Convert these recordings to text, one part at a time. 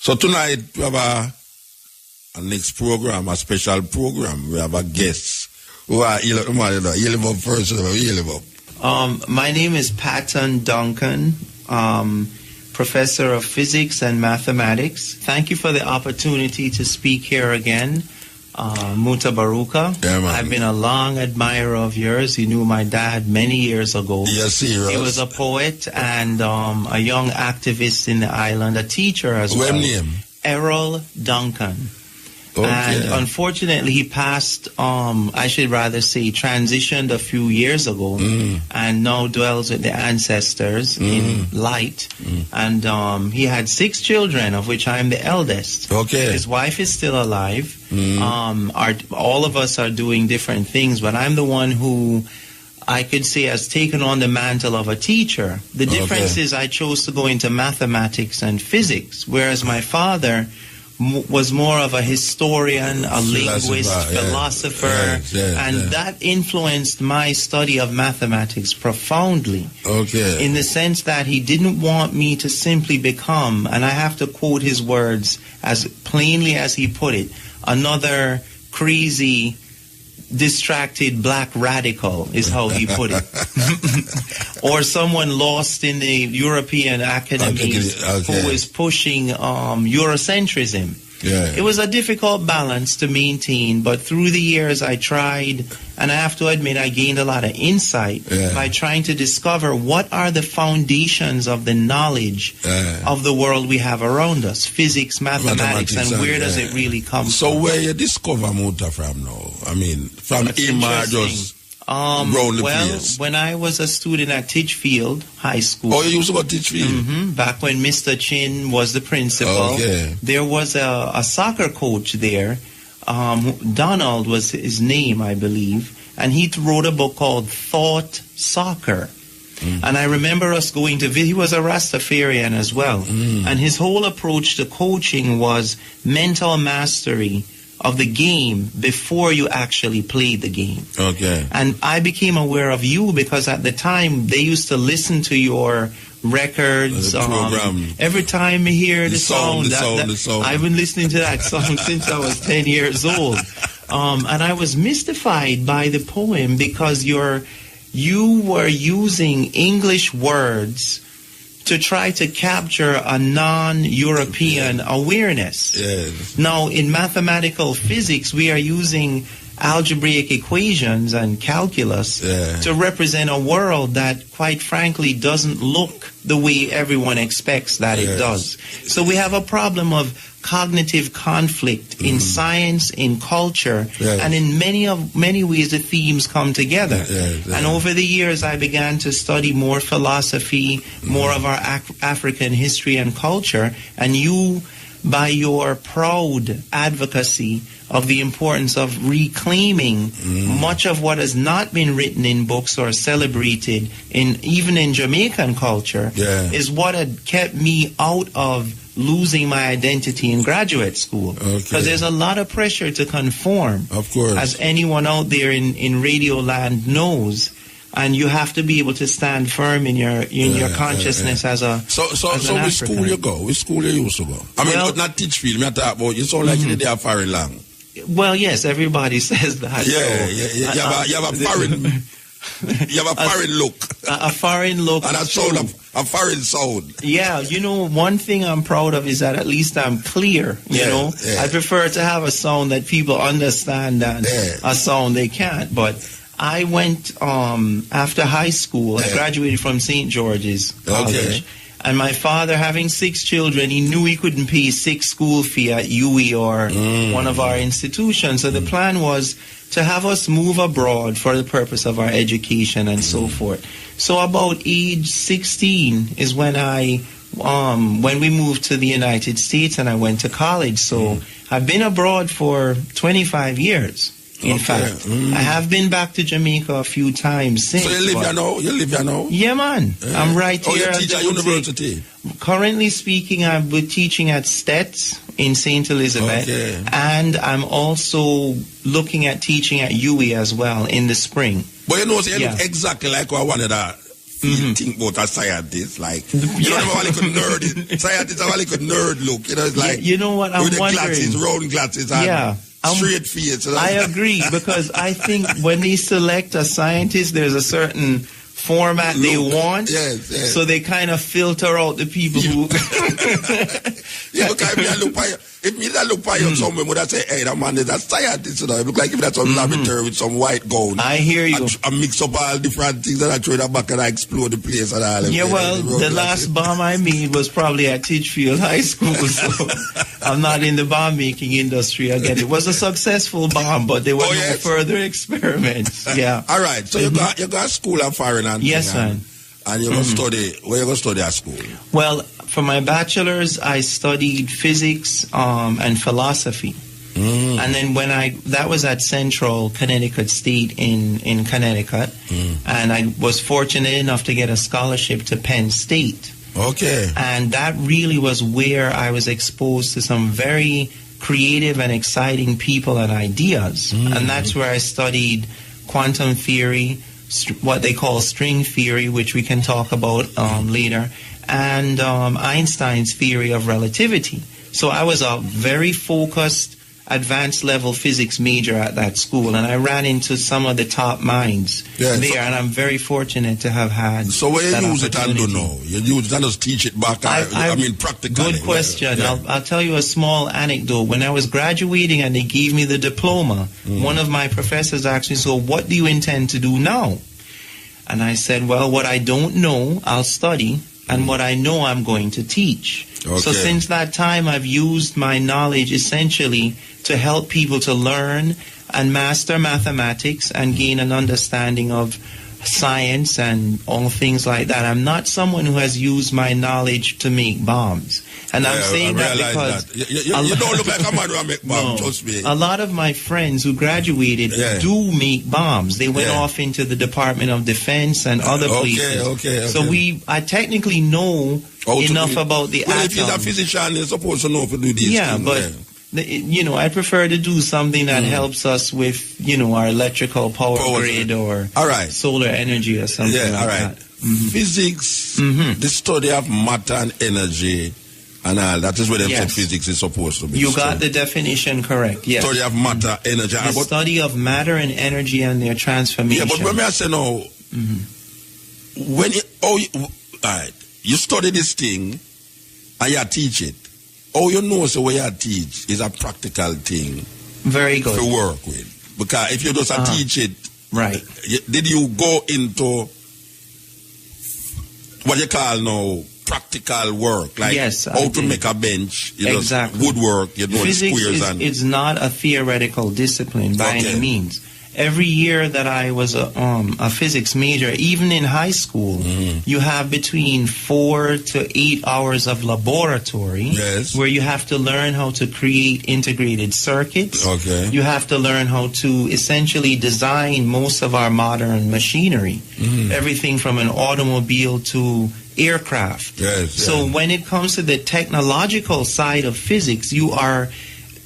So tonight we have a next program, a special program. We have a guest. Who are you live up first? You live up. My name is Patton, Duncan, professor of physics and mathematics. Thank you for the opportunity to speak here again. Mutabaruka. Yeah, I've been a long admirer of yours. You knew my dad many years ago. Yes, serious. He was a poet and a young activist in the island, a teacher as well. What name? Errol Duncan. Okay. And unfortunately, he passed, I should rather say, transitioned a few years ago and now dwells with the ancestors in light. And he had 6 children, of which I'm the eldest. Okay. His wife is still alive. All of us are doing different things, but I'm the one who I could say has taken on the mantle of a teacher. The difference is I chose to go into mathematics and physics, whereas my father was more of a historian, a linguist, philosopher, and that influenced my study of mathematics profoundly. Okay. In the sense that he didn't want me to simply become, and I have to quote his words as plainly as he put it, another crazy, distracted black radical is how he put it. Or someone lost in the European academies who is pushing Eurocentrism. Yeah. It was a difficult balance to maintain, but through the years I tried, and I have to admit I gained a lot of insight by trying to discover what are the foundations of the knowledge of the world we have around us, physics, mathematics, and where does it really come from. So where you discover Muta from now? I mean, from him or just around the place? When I was a student at Titchfield High School. Oh, you used to go to Titchfield? Back when Mr. Chin was the principal. Okay. There was a soccer coach there. Donald was his name, I believe. And he wrote a book called Thought Soccer. And I remember us going to visit. He was a Rastafarian as well. And his whole approach to coaching was mental mastery of the game before you actually played the game. Okay. And I became aware of you because at the time they used to listen to your records. The program. Every time I hear the sound. I've been listening to that song since I was 10 years old. And I was mystified by the poem because you were using English words to try to capture a non-European awareness. Yes. Now, in mathematical physics, we are using algebraic equations and calculus to represent a world that, quite frankly, doesn't look the way everyone expects that it does. So we have a problem of cognitive conflict in science, in culture, and in many ways the themes come together. And over the years I began to study more philosophy, more of our African history and culture, and you, by your proud advocacy of the importance of reclaiming much of what has not been written in books or celebrated even in Jamaican culture is what had kept me out of losing my identity in graduate school. Because there's a lot of pressure to conform. Of course. As anyone out there in radio land knows. And you have to be able to stand firm in your consciousness as a So which school you go? Which school you used to go? I mean, not Titchfield, me talk about you sound like you did a foreign lang. Well, yes, everybody says that. You have a foreign you have a foreign look. A foreign look. And a foreign sound. Yeah, you know, one thing I'm proud of is that at least I'm clear, you know. I prefer to have a sound that people understand than a sound they can't. But I went, after high school, I graduated from St. George's College. And my father, having 6 children, he knew he couldn't pay 6 school fee at UWI or one of our institutions. So the plan was to have us move abroad for the purpose of our education and so forth. So about age 16 is when when we moved to the United States and I went to college. So I've been abroad for 25 years. In fact, I have been back to Jamaica a few times since. So you live here now? You live here now? Yeah, man. I'm right here. You teach at university? Currently speaking, I'm teaching at STETS in St. Elizabeth. And I'm also looking at teaching at UWI as well in the spring. But you know, you look exactly like one of the think about a scientist. Like, you know, how like a nerd. Scientists have like a nerd look. You know, it's like, you know what, I'm with the wondering. glasses, round glasses, and straight face. I agree, because I think when they select a scientist, there's a certain format they want. Yes. So they kind of filter out the people who... because if me look by you somewhere, would I say, hey, that man is a scientist, you know? It look like if that's some laboratory with some white gown. I hear you. I mix up all different things and I throw that back and I explode the place and all. Yeah, well, the last bomb I made was probably at Titchfield High School, so I'm not in the bomb making industry again. It was a successful bomb, but there were no further experiments. Yeah. All right, so you got school at foreign and yes, man. And you're going to study, where you going to study at school? Well, for my bachelor's, I studied physics and philosophy. And then that was at Central Connecticut State in Connecticut. And I was fortunate enough to get a scholarship to Penn State. Okay. And that really was where I was exposed to some very creative and exciting people and ideas. And that's where I studied quantum theory, what they call string theory, which we can talk about later, and Einstein's theory of relativity. So I was a very focused, advanced level physics major at that school, and I ran into some of the top minds there, and I'm very fortunate to have had. So where you use it and do know? You use it and just teach it back, I mean practically. Good question. Yeah. I'll tell you a small anecdote. When I was graduating and they gave me the diploma, one of my professors asked me, so what do you intend to do now? And I said, well, what I don't know, I'll study, and what I know, I'm going to teach. Okay. So since that time, I've used my knowledge essentially to help people to learn and master mathematics and gain an understanding of science and all things like that. I'm not someone who has used my knowledge to make bombs. And I'm saying that because... You don't look like a man who make bombs, trust me. A lot of my friends who graduated do make bombs. They went off into the Department of Defense and other places. Okay. So I technically know enough about the atom. If you're a physician, you're supposed to know to do these things. But I prefer to do something that helps us with, our electrical power grid or solar energy or something like that. Physics, the study of matter and energy and all, that is where they said physics is supposed to be. You got the definition correct, yes. Study of matter, energy. The study of matter and energy and their transformation. Yeah, but when I say now, when you study this thing and you teach it, you know the way you teach is a practical thing. Very good. To work with. Because if you just teach it, right. Did you go into what you call now practical work? Like how to make a bench, exactly. Woodwork, Physics squares. It's not a theoretical discipline by any means. Every year that I was a physics major, even in high school, you have between 4 to 8 hours of laboratory where you have to learn how to create integrated circuits. Okay. You have to learn how to essentially design most of our modern machinery, everything from an automobile to aircraft. So when it comes to the technological side of physics, you are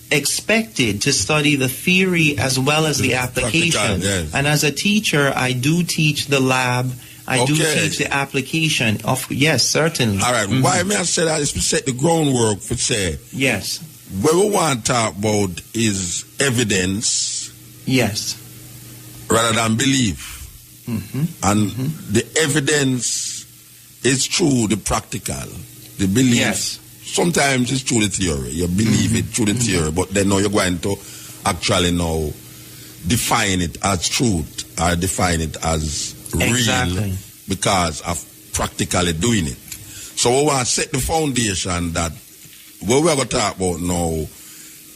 expected to study the theory as well as the application. And as a teacher, I do teach the lab. I do teach the application of, certainly. All right. Why may I say that is to set the groundwork for say. Yes. What we want to talk about is evidence. Yes. Rather than belief. And the evidence is through the practical, the belief. Yes. Sometimes it's through the theory. You believe it through the theory, but then now you're going to actually now define it as truth or define it as real because of practically doing it. So we want to set the foundation that what we're going to talk about now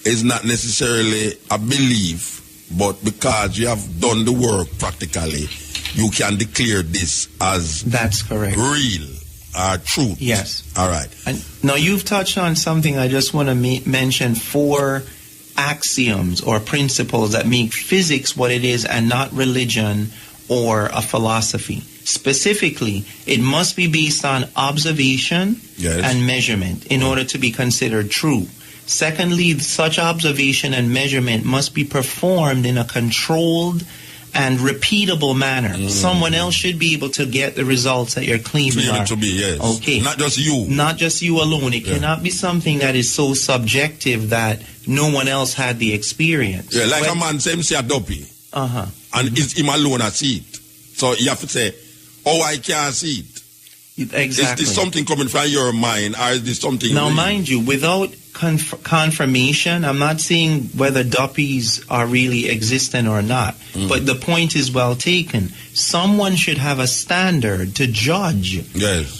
is not necessarily a belief, but because you have done the work practically, you can declare this as real. Truth. Yes. All right. And now you've touched on something. I just want to mention 4 axioms or principles that make physics what it is and not religion or a philosophy. Specifically, it must be based on observation and measurement in order to be considered true. Secondly, such observation and measurement must be performed in a controlled and repeatable manner. Someone else should be able to get the results that you're claiming are. To be, yes. Okay. Not just you. Not just you alone. It cannot be something that is so subjective that no one else had the experience. Yeah, like a man say him see a dopey. And it's him alone that see it. So you have to say, oh, I can't see it. Exactly. Is this something coming from your mind, or is this something... Now, mind you, without confirmation, I'm not saying whether duppies are really existent or not, but the point is well taken. Someone should have a standard to judge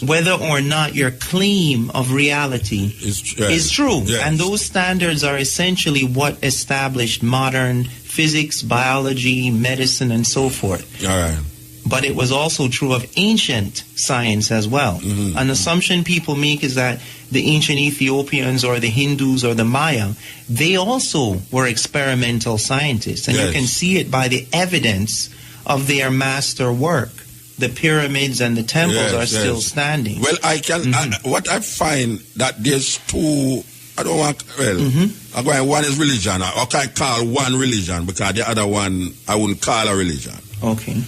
whether or not your claim of reality is true. Yes. And those standards are essentially what established modern physics, biology, medicine, and so forth. All right. But it was also true of ancient science as well. An assumption people make is that the ancient Ethiopians or the Hindus or the Maya, they also were experimental scientists. And you can see it by the evidence of their master work. The pyramids and the temples are still standing. Well, I can. What I find that there's two. I don't want. Well, one is religion. I can call one religion because the other one I wouldn't call a religion. Okay.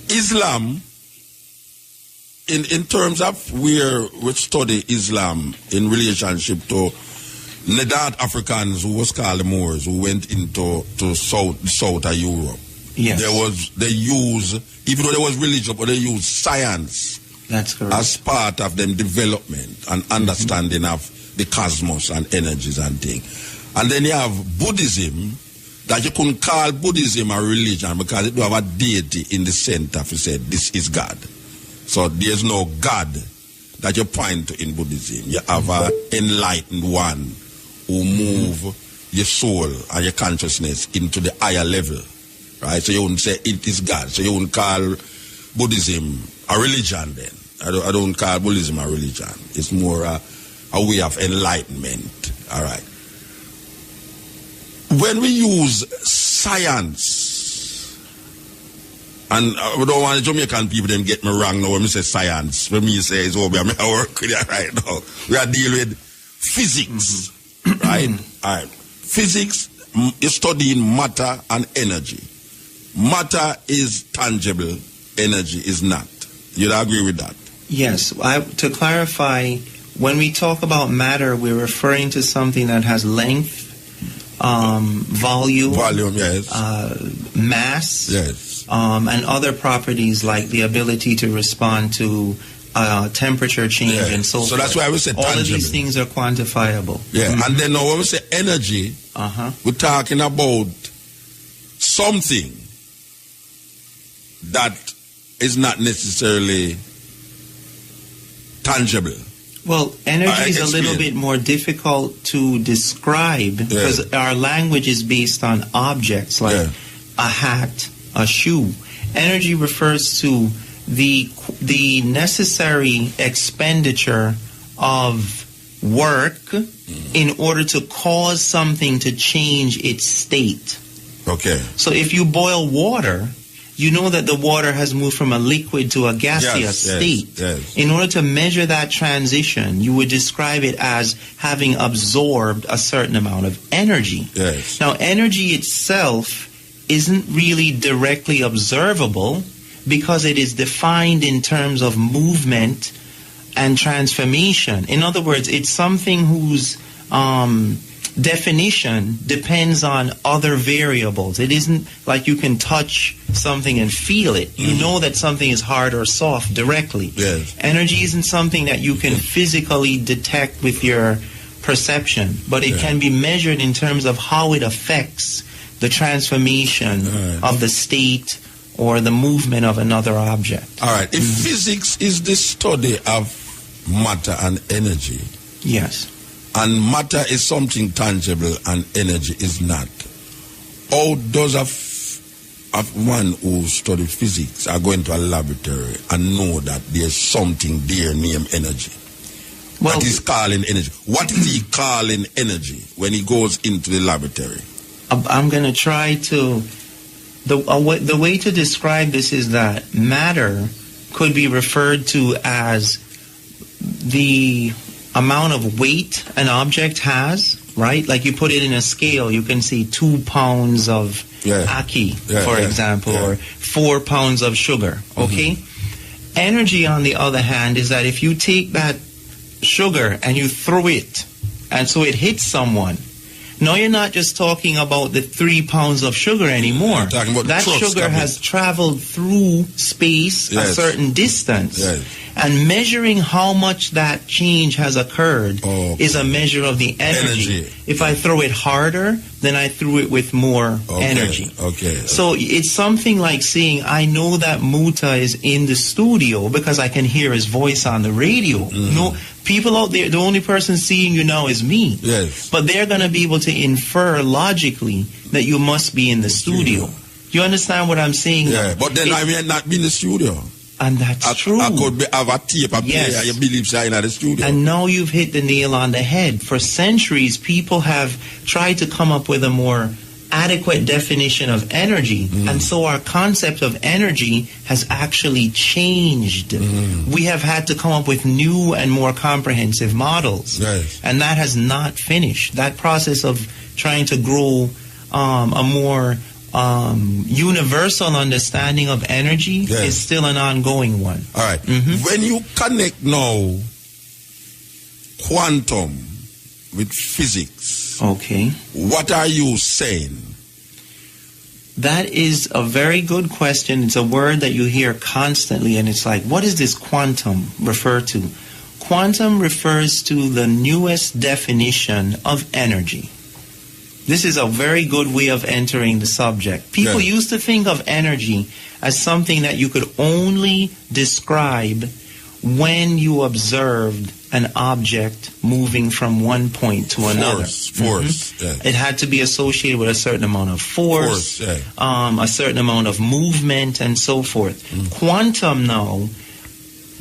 Islam, in terms of where we study Islam in relationship to North Africans who was called the Moors, who went into south of Europe. Yes. They use, even though there was religion, but they use science. That's correct. As part of them development and understanding of the cosmos and energies and things. And then you have Buddhism, that you couldn't call Buddhism a religion because it do have a deity in the center. If you said this is God, so there's no God that you point to in Buddhism. You have an enlightened one who move your soul and your consciousness into the higher level, right? So you wouldn't say it is God. So you wouldn't call Buddhism a religion. Then I don't call Buddhism a religion. It's more a way of enlightenment. All right. When we use science, and we don't want the Jamaican people them get me wrong now when we say science. When me say it's over, I work with it right now. We are dealing with physics, right? All right. Physics is studying matter and energy. Matter is tangible, energy is not. You'd agree with that? Yes. To clarify, when we talk about matter, we're referring to something that has length, volume, yes. Mass, yes, and other properties like the ability to respond to temperature change and so forth. So that's why we say tangible. All of these things are quantifiable. Yeah, and then when we say energy, we're talking about something that is not necessarily tangible. Well, energy is a little bit more difficult to describe because our language is based on objects like a hat, a shoe. Energy refers to the necessary expenditure of work in order to cause something to change its state. Okay. So if you boil water, you know that the water has moved from a liquid to a gaseous state. Yes. In order to measure that transition, you would describe it as having absorbed a certain amount of energy. Yes. Now, energy itself isn't really directly observable because it is defined in terms of movement and transformation. In other words, it's something whose definition depends on other variables. It isn't like you can touch something and feel it. You know that something is hard or soft directly. Yes. Energy isn't something that you can physically detect with your perception, but it can be measured in terms of how it affects the transformation of the state or the movement of another object. All right. If physics is the study of matter and energy, yes, and matter is something tangible and energy is not, how does one who study physics are going to a laboratory and know that there's something there named energy? Well, that is calling energy. What is he calling energy when he goes into the laboratory? I'm going to try to... The way to describe this is that matter could be referred to as the amount of weight an object has right? Like you put it in a scale, you can see 2 pounds of ackee, for example, or 4 pounds of sugar, okay? Energy, on the other hand, is that if you take that sugar and you throw it, and so it hits someone, now you're not just talking about the 3 pounds of sugar anymore. That sugar has traveled through space a certain distance. And measuring how much that change has occurred is a measure of the energy. If I throw it harder, then I threw it with more energy. So it's something like saying, I know that Muta is in the studio because I can hear his voice on the radio. No, people out there, the only person seeing you now is me. But they're going to be able to infer logically that you must be in the studio. You understand what I'm saying? But then I may not be in the studio. And that's true. I could have a tape, a player, you believe so in the studio. And now you've hit the nail on the head. For centuries, people have tried to come up with a more adequate definition of energy. And so our concept of energy has actually changed. We have had to come up with new and more comprehensive models. And that has not finished. That process of trying to grow a more universal understanding of energy is still an ongoing one. All right. When you connect now quantum with physics, what are you saying? That is a very good question. It's a word that you hear constantly, and it's like, what does this quantum refer to? Quantum refers to the newest definition of energy. This is a very good way of entering the subject. People used to think of energy as something that you could only describe when you observed an object moving from one point to another. It had to be associated with a certain amount of force, a certain amount of movement, and so forth. Quantum now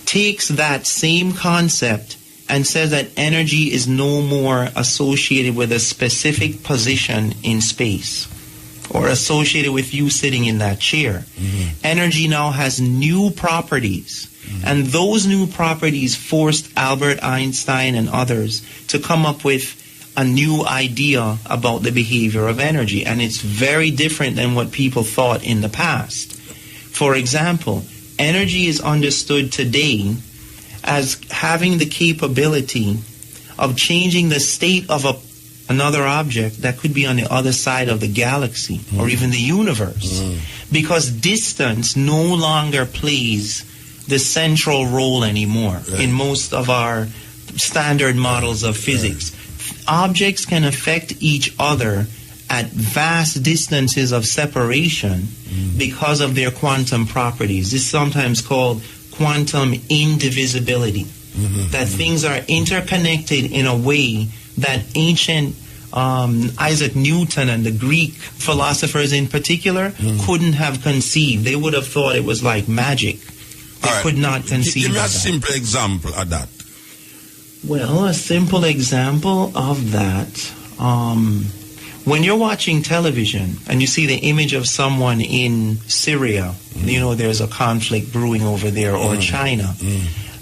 takes that same concept and says that energy is no more associated with a specific position in space or associated with you sitting in that chair. Energy now has new properties, and those new properties forced Albert Einstein and others to come up with a new idea about the behavior of energy, and it's very different than what people thought in the past. For example, energy is understood today as having the capability of changing the state of another object that could be on the other side of the galaxy or even the universe, because distance no longer plays the central role anymore in most of our standard models of physics. Objects can affect each other at vast distances of separation because of their quantum properties. This is sometimes called quantum indivisibility, that things are interconnected in a way that ancient Isaac Newton and the Greek philosophers in particular couldn't have conceived. They would have thought it was like magic. They could not conceive of that. Give me a simple example of that. Well, a simple example of that, when you're watching television and you see the image of someone in Syria, you know, there's a conflict brewing over there, or China,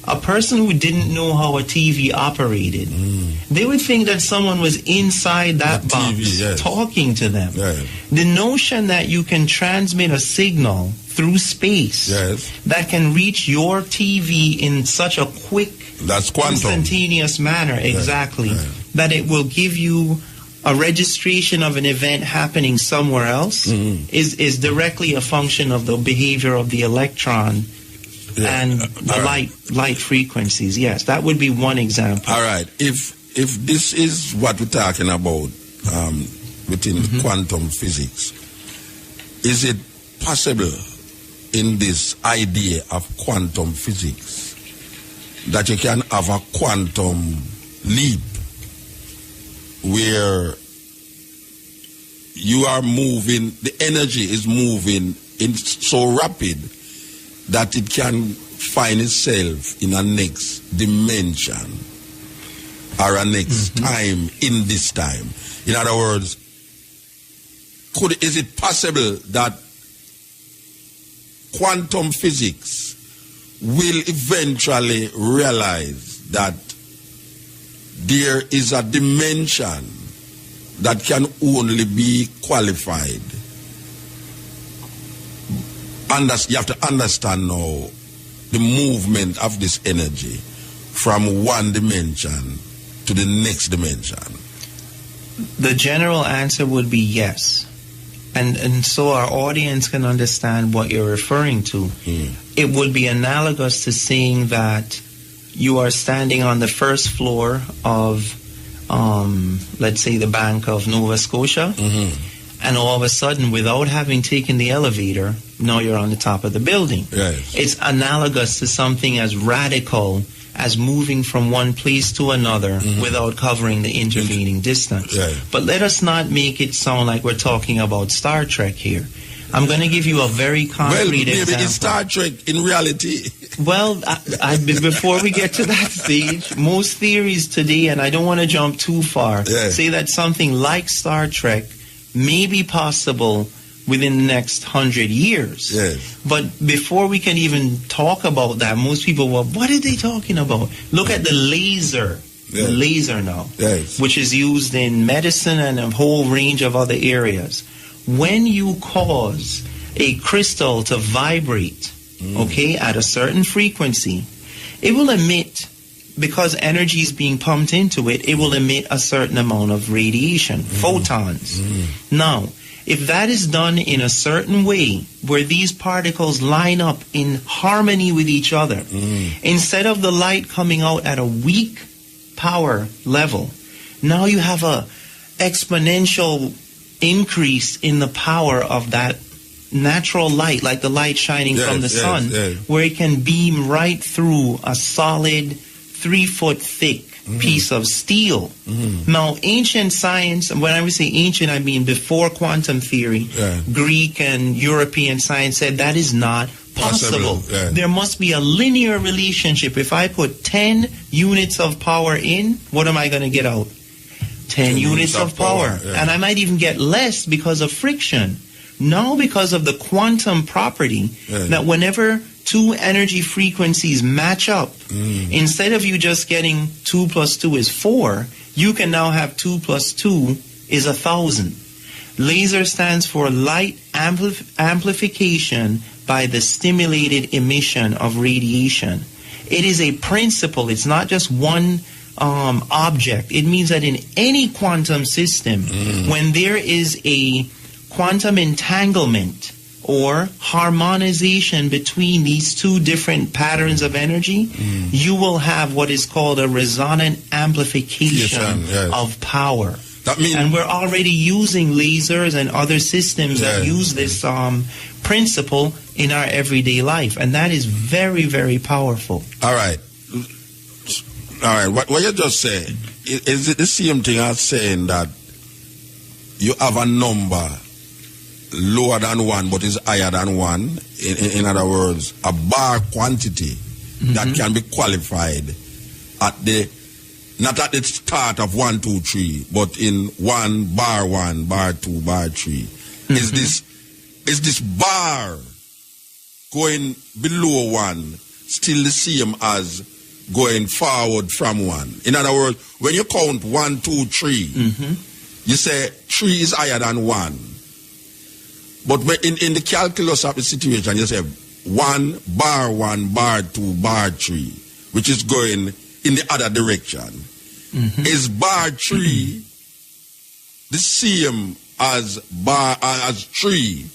a person who didn't know how a TV operated, they would think that someone was inside that box TV, talking to them. The notion that you can transmit a signal through space that can reach your TV in such a quick, instantaneous manner, that it will give you a registration of an event happening somewhere else is directly a function of the behavior of the electron and the light frequencies. Yes, that would be one example. All right. If this is what we're talking about within quantum physics, is it possible in this idea of quantum physics that you can have a quantum leap where you are moving, the energy is moving in so rapid that it can find itself in a next dimension or a next time in this time? In other words, is it possible that quantum physics will eventually realize that there is a dimension that can only be qualified. You have to understand now the movement of this energy from one dimension to the next dimension. The general answer would be yes. And so our audience can understand what you're referring to. It would be analogous to saying that you are standing on the first floor of, let's say, the Bank of Nova Scotia, and all of a sudden, without having taken the elevator, now you're on the top of the building. Yes. It's analogous to something as radical as moving from one place to another without covering the intervening distance. Yes. But let us not make it sound like we're talking about Star Trek here. I'm going to give you a very concrete example. Maybe it's Star Trek in reality. Well, before we get to that stage, most theories today, and I don't want to jump too far, say that something like Star Trek may be possible within the next 100 years. Yes. But before we can even talk about that, most people, well, what are they talking about? Look at the laser. The laser now, which is used in medicine and a whole range of other areas. When you cause a crystal to vibrate, at a certain frequency, it will emit, because energy is being pumped into it, it will emit a certain amount of radiation, photons. Now, if that is done in a certain way, where these particles line up in harmony with each other, instead of the light coming out at a weak power level, now you have a exponential increase in the power of that natural light, like the light shining from the sun, where it can beam right through a solid 3-foot thick piece of steel. Now, ancient science, and when I say ancient, I mean before quantum theory, Greek and European science said that is not possible. There must be a linear relationship. If I put 10 units of power in, what am I going to get out? 10 units of power. And I might even get less because of friction. Now, because of the quantum property, that whenever two energy frequencies match up, instead of you just getting 2 + 2 is 4, you can now have 2 + 2 is 1,000. Laser stands for light amplification by the stimulated emission of radiation. It is a principle. It's not just one object. It means that in any quantum system, when there is a quantum entanglement or harmonization between these two different patterns of energy, you will have what is called a resonant amplification of power. And we're already using lasers and other systems that use this principle in our everyday life. And that is very, very powerful. All right. What you just said, is it the same thing as saying that you have a number lower than 1 but is higher than 1? In other words, a bar quantity that can be qualified at the, not at the start of 1, 2, 3, but in 1, bar 2, bar 3. Is this bar going below 1 still the same as going forward from 1? In other words, when you count 1, 2, 3, you say 3 is higher than 1. But in the calculus of the situation, you say 1, bar 2, bar 3, which is going in the other direction. Is bar 3 the same as 3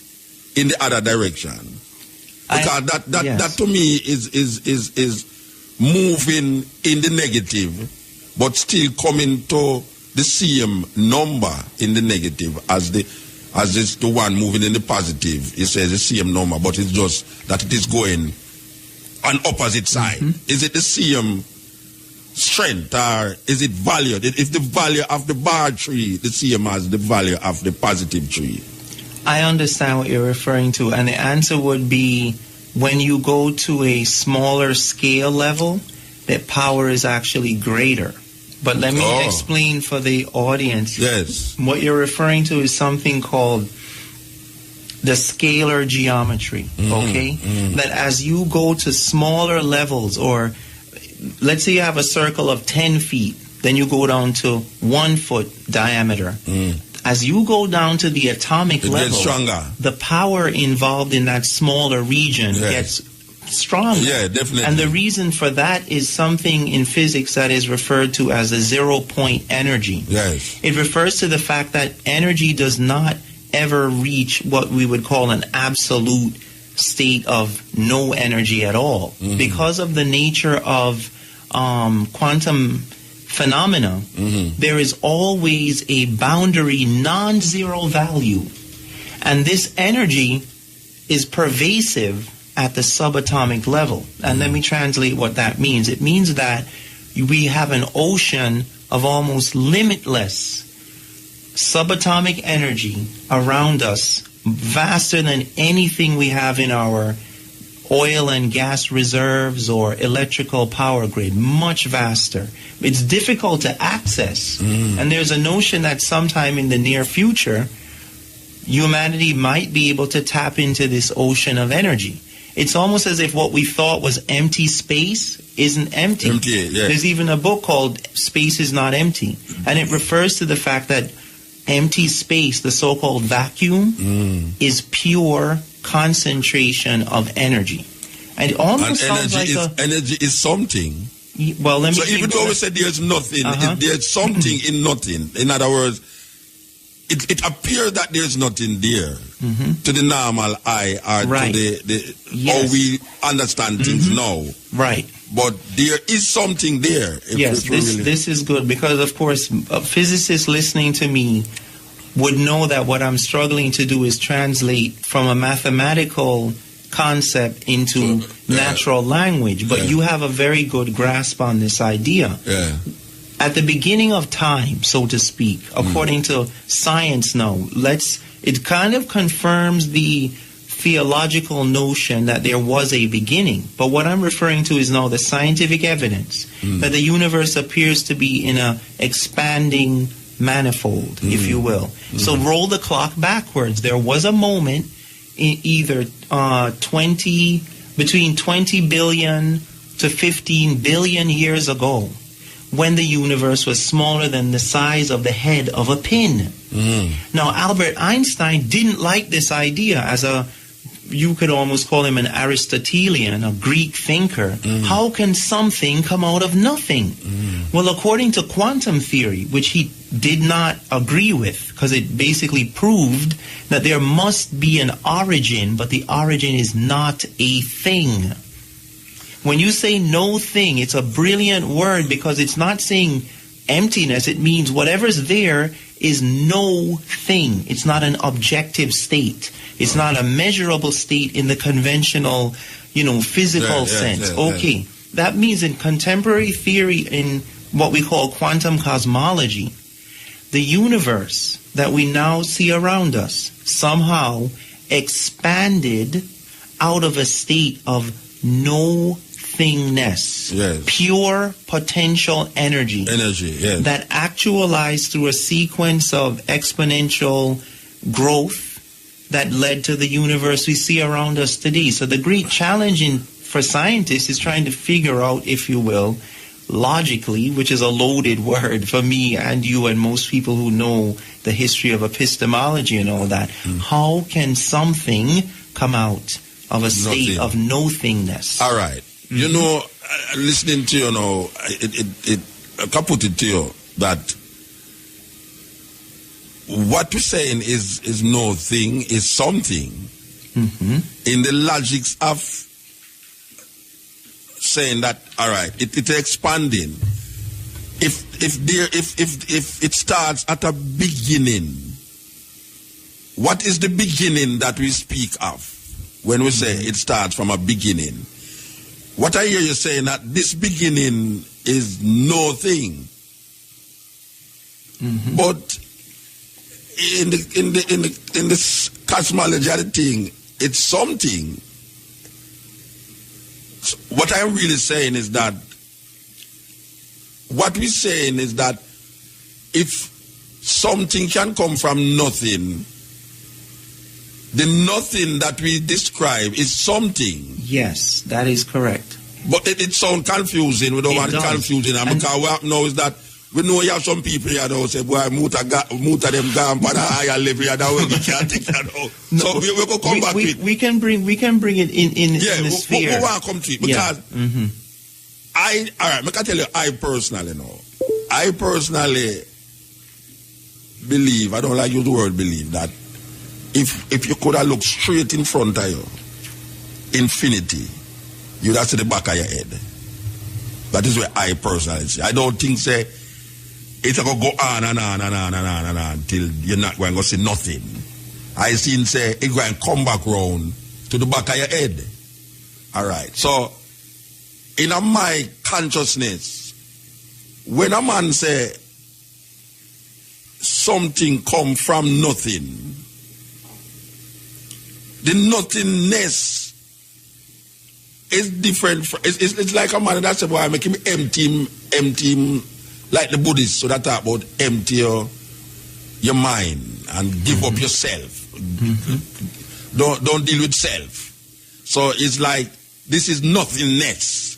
in the other direction? Because that to me is moving in the negative, but still coming to the same number in the negative as the one moving in the positive. It says the same number, but it's just that it is going on opposite side. Is it the same strength, or is it valued? Is the value of the bar 3 the same as the value of the positive 3? I understand what you're referring to, and the answer would be when you go to a smaller scale level, that power is actually greater. But let me explain for the audience. Yes. What you're referring to is something called the scalar geometry, That as you go to smaller levels, or let's say you have a circle of 10 feet, Then you go down to 1 foot diameter. As you go down to the atomic level, the power involved in that smaller region gets stronger. Yeah, definitely. And the reason for that is something in physics that is referred to as a 0-point energy. Yes. It refers to the fact that energy does not ever reach what we would call an absolute state of no energy at all. Because of the nature of quantum phenomena, there is always a boundary non-zero value. And this energy is pervasive at the subatomic level. And let me translate what that means. It means that we have an ocean of almost limitless subatomic energy around us, vaster than anything we have in our oil and gas reserves or electrical power grid, much vaster. It's difficult to access. And there's a notion that sometime in the near future, humanity might be able to tap into this ocean of energy. It's almost as if what we thought was empty space isn't empty. There's even a book called Space is Not Empty. And it refers to the fact that empty space, the so-called vacuum, is pure concentration of energy. And it almost sounds like energy is something. Well, let me so even though we say there's nothing, there's something in nothing. In other words, it appears that there's nothing there to the normal eye or to the how we understand things now. Right. But there is something there. This is good because, of course, physicists listening to me would know that what I'm struggling to do is translate from a mathematical concept into natural language. But you have a very good grasp on this idea. At the beginning of time, so to speak, according to science now, it kind of confirms the theological notion that there was a beginning. But what I'm referring to is now the scientific evidence that the universe appears to be in a expanding manifold, if you will. So roll the clock backwards. There was a moment in either between 20 billion to 15 billion years ago when the universe was smaller than the size of the head of a pin. Now, Albert Einstein didn't like this idea as you could almost call him an Aristotelian, a Greek thinker. How can something come out of nothing? Well, according to quantum theory, which he did not agree with, because it basically proved that there must be an origin, but the origin is not a thing. When you say no thing, it's a brilliant word because it's not saying emptiness. It means whatever's there is no thing. It's not an objective state. It's not a measurable state in the conventional, physical sense. That means in contemporary theory, in what we call quantum cosmology, the universe that we now see around us somehow expanded out of a state of no thingness, pure potential energy that actualized through a sequence of exponential growth that led to the universe we see around us today. So the great challenge for scientists is trying to figure out, if you will, logically, which is a loaded word for me and you and most people who know the history of epistemology and all that, how can something come out of a state of no thingness? All right. Listening to you now, I can put it to you that what we're saying is no thing, is something. In the logics of saying that, all right, it's expanding. If it starts at a beginning, what is the beginning that we speak of when we say it starts from a beginning? What I hear you saying that this beginning is no thing, but in the cosmology of the thing, it's something. So what I'm really saying is that if something can come from nothing, the nothing that we describe is something. Yes, that is correct. But it sounds confusing. We don't want it confusing. And because what we know is that We know you have some people here that say, boy, muta them gone for the higher level here, that way we can't take that out. No, so we will come back to it. We can bring it in the sphere. We want to come to it because I can tell you, I personally believe, I don't like use the word believe, that if you could have looked straight in front of you, infinity, you'd have to the back of your head. That is where I personally say. I don't think say it's going to go on and on until you're not going to see nothing. I seen say it's going to come back round to the back of your head. All right. So in my consciousness, when a man say something come from nothing, the nothingness is different. It's like a man that said, "Boy, I make him empty, like the Buddhists." So that talk about empty your mind and give up yourself. Don't deal with self. So it's like this is nothingness.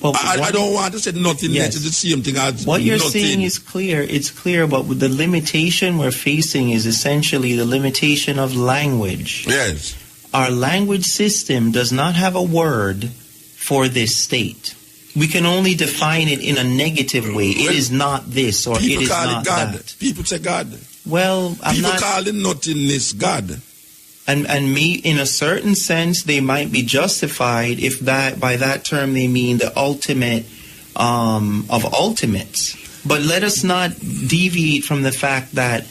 Well, I don't want to say nothingness is the same thing as what you're nothing. saying is clear. It's clear, but the limitation we're facing is essentially the limitation of language. Yes. Our language system does not have a word for this state. We can only define it in a negative way. It is not this, or it is not that. People say God. Well, people call the nothingness God. And me, in a certain sense, they might be justified if that by that term they mean the ultimate of ultimates. But let us not deviate from the fact that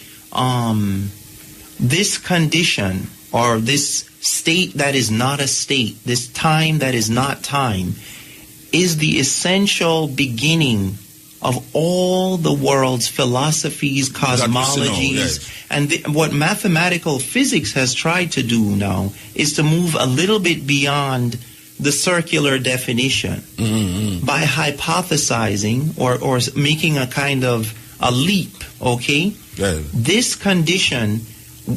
this condition or this state that is not a state, this time that is not time, is the essential beginning of all the world's philosophies, cosmologies, and what mathematical physics has tried to do now is to move a little bit beyond the circular definition by hypothesizing or making a kind of a leap, okay? Yeah. This condition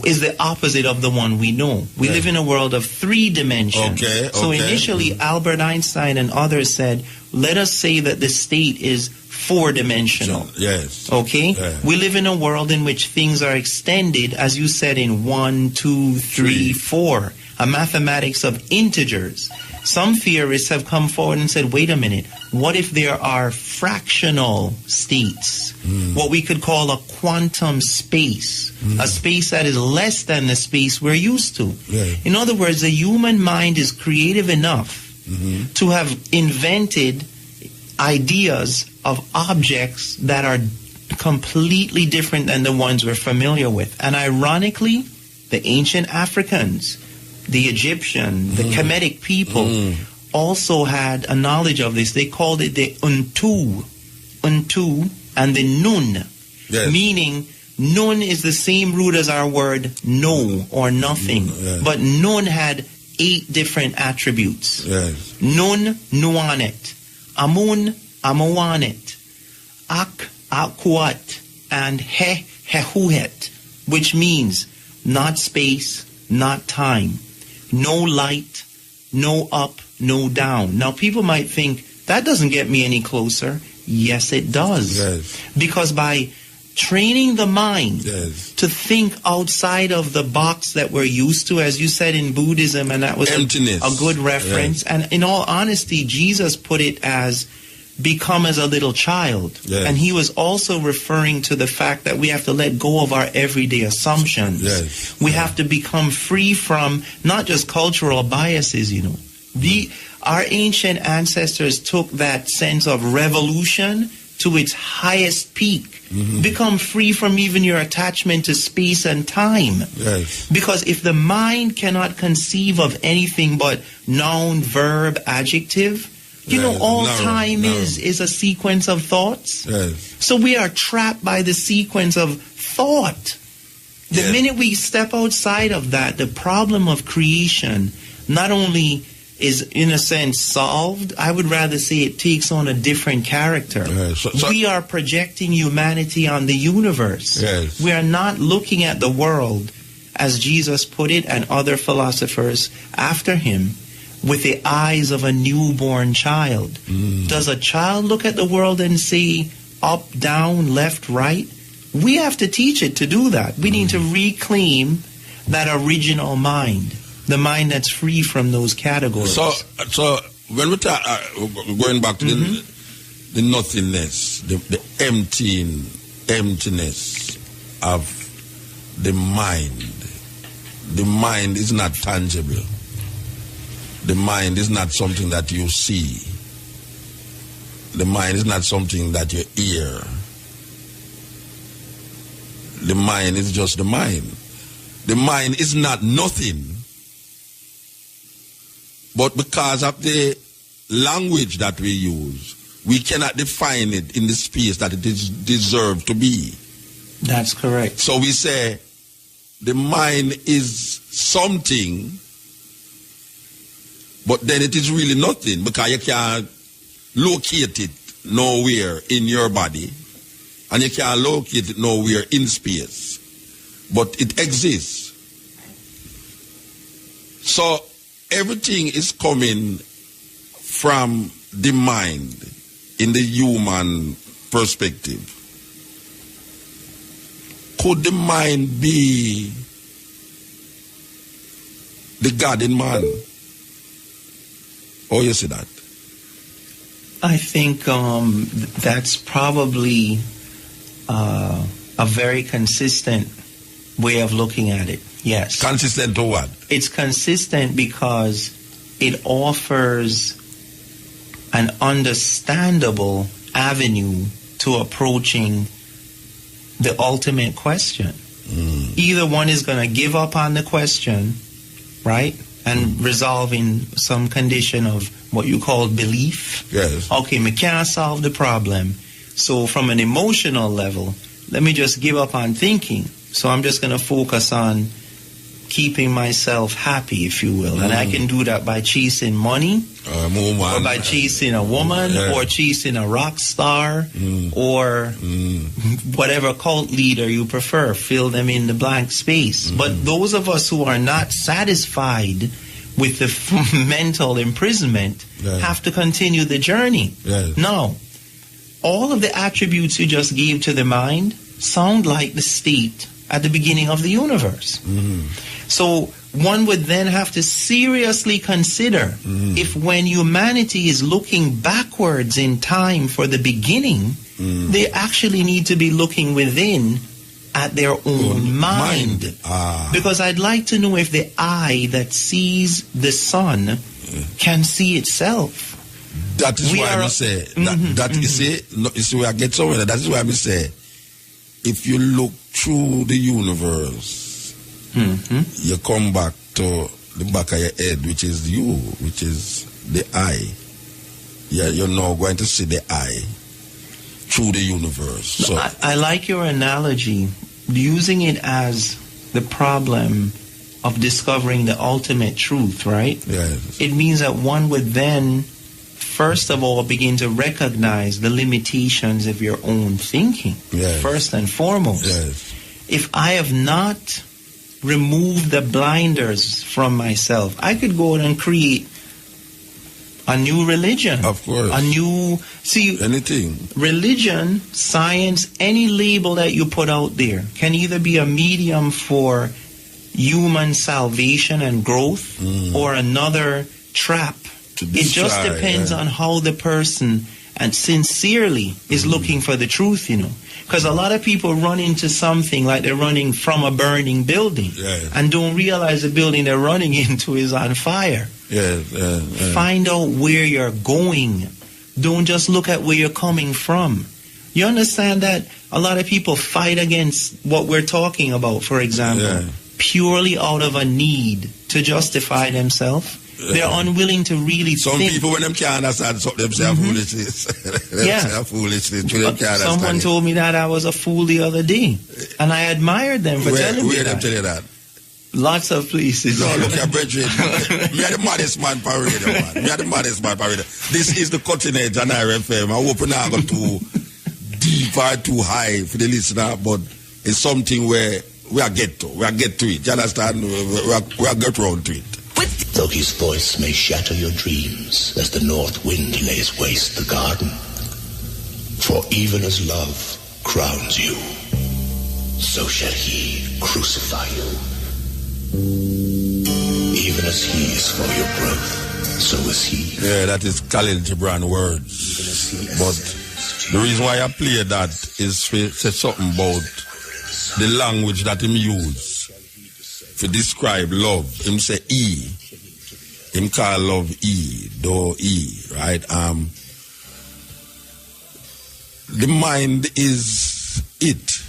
is the opposite of the one we know. We live in a world of 3 dimensions. So initially, Albert Einstein and others said, let us say that the state is 4-dimensional. Yes. Okay? Yeah. We live in a world in which things are extended, as you said, in 1, 2, 3, 4. A mathematics of integers. Some theorists have come forward and said, wait a minute, what if there are fractional states? What we could call a quantum space. A space that is less than the space we're used to. Yeah. In other words, the human mind is creative enough to have invented ideas of objects that are completely different than the ones we're familiar with. And ironically, the ancient Africans, the Egyptian, the Kemetic people also had a knowledge of this. They called it the Untu, and the Nun, meaning Nun is the same root as our word no or nothing. But Nun had 8 different attributes. Nun, Nuanet. Amun, Amowanet. Ak, Akuat. And Hehuhet, which means not space, not time. No light, no up, no down. Now, people might think, that doesn't get me any closer. Yes, it does. Because by training the mind to think outside of the box that we're used to, as you said in Buddhism, and that was a good reference. And in all honesty, Jesus put it as become as a little child. And he was also referring to the fact that we have to let go of our everyday assumptions. We have to become free from not just cultural biases, you know. Our ancient ancestors took that sense of revolution to its highest peak. Become free from even your attachment to space and time. Because if the mind cannot conceive of anything but noun, verb, adjective, you know, all time is a sequence of thoughts. So we are trapped by the sequence of thought. The minute we step outside of that, the problem of creation not only is, in a sense, solved, I would rather say it takes on a different character. We are projecting humanity on the universe. We are not looking at the world, as Jesus put it, and other philosophers after him, with the eyes of a newborn child. Does a child look at the world and say, up, down, left, right. We have to teach it to do that. We need to reclaim that original mind, the mind that's free from those categories. So when we talk, going back to the nothingness, the emptiness of the mind is not tangible. The mind is not something that you see. The mind is not something that you hear. The mind is just the mind. The mind is not nothing. But because of the language that we use, we cannot define it in the space that it is deserved to be. That's correct. So we say the mind is something, but then it is really nothing because you can't locate it nowhere in your body and you can't locate it nowhere in space. But it exists. So everything is coming from the mind in the human perspective. Could the mind be the God in man? Or you see that? I think that's probably a very consistent way of looking at it. Yes. Consistent to what? It's consistent because it offers an understandable avenue to approaching the ultimate question. Either one is going to give up on the question, right, and resolve in some condition of what you call belief. Yes. Okay, me can't solve the problem. So from an emotional level, let me just give up on thinking. So I'm just going to focus on keeping myself happy, if you will. And I can do that by chasing money, or by chasing a woman, or chasing a rock star, or whatever cult leader you prefer. Fill them in the blank space. But those of us who are not satisfied with the mental imprisonment have to continue the journey. Now, all of the attributes you just gave to the mind sound like the state at the beginning of the universe. So one would then have to seriously consider if when humanity is looking backwards in time for the beginning, they actually need to be looking within at their own mind. Because I'd like to know if the eye that sees the sun can see itself. That is why I say, you see where I get somewhere, that is why I say, if you look through the universe, you come back to the back of your head, which is you, which is the eye. You're now going to see the eye through the universe. So I like your analogy, using it as the problem of discovering the ultimate truth, right? Yes. It means that one would then, first of all, begin to recognize the limitations of your own thinking, first and foremost. If I have not removed the blinders from myself, I could go out and create a new religion. Of course. Anything. Religion, science, any label that you put out there can either be a medium for human salvation and growth or another trap. It just depends on how the person and sincerely is looking for the truth, Because a lot of people run into something like they're running from a burning building and don't realize the building they're running into is on fire. Find out where you're going. Don't just look at where you're coming from. You understand that a lot of people fight against what we're talking about, for example, purely out of a need to justify themselves. They're unwilling to really think. Some people, when them can't understand something, them say foolishness. Someone told me that I was a fool the other day. And I admired them for telling me that. Where them tell you that? Lots of places. No, look at Bridget. Me are the maddest man per radio, man. Me are the maddest man per radio. This is the cutting edge on IRFM. I hope we're not going too deep or too high for the listener, but it's something where we are get to. We are get to it. You understand? We are get round to it. Though his voice may shatter your dreams as the north wind lays waste the garden, For even as love crowns you, so shall he crucify you. Even as he is for your growth, so is he. Yeah, that is Khalil Gibran words. But the reason why I play that is to say something about the language that him use to describe love. Him say E. Him call love E, do E, right? The mind is it.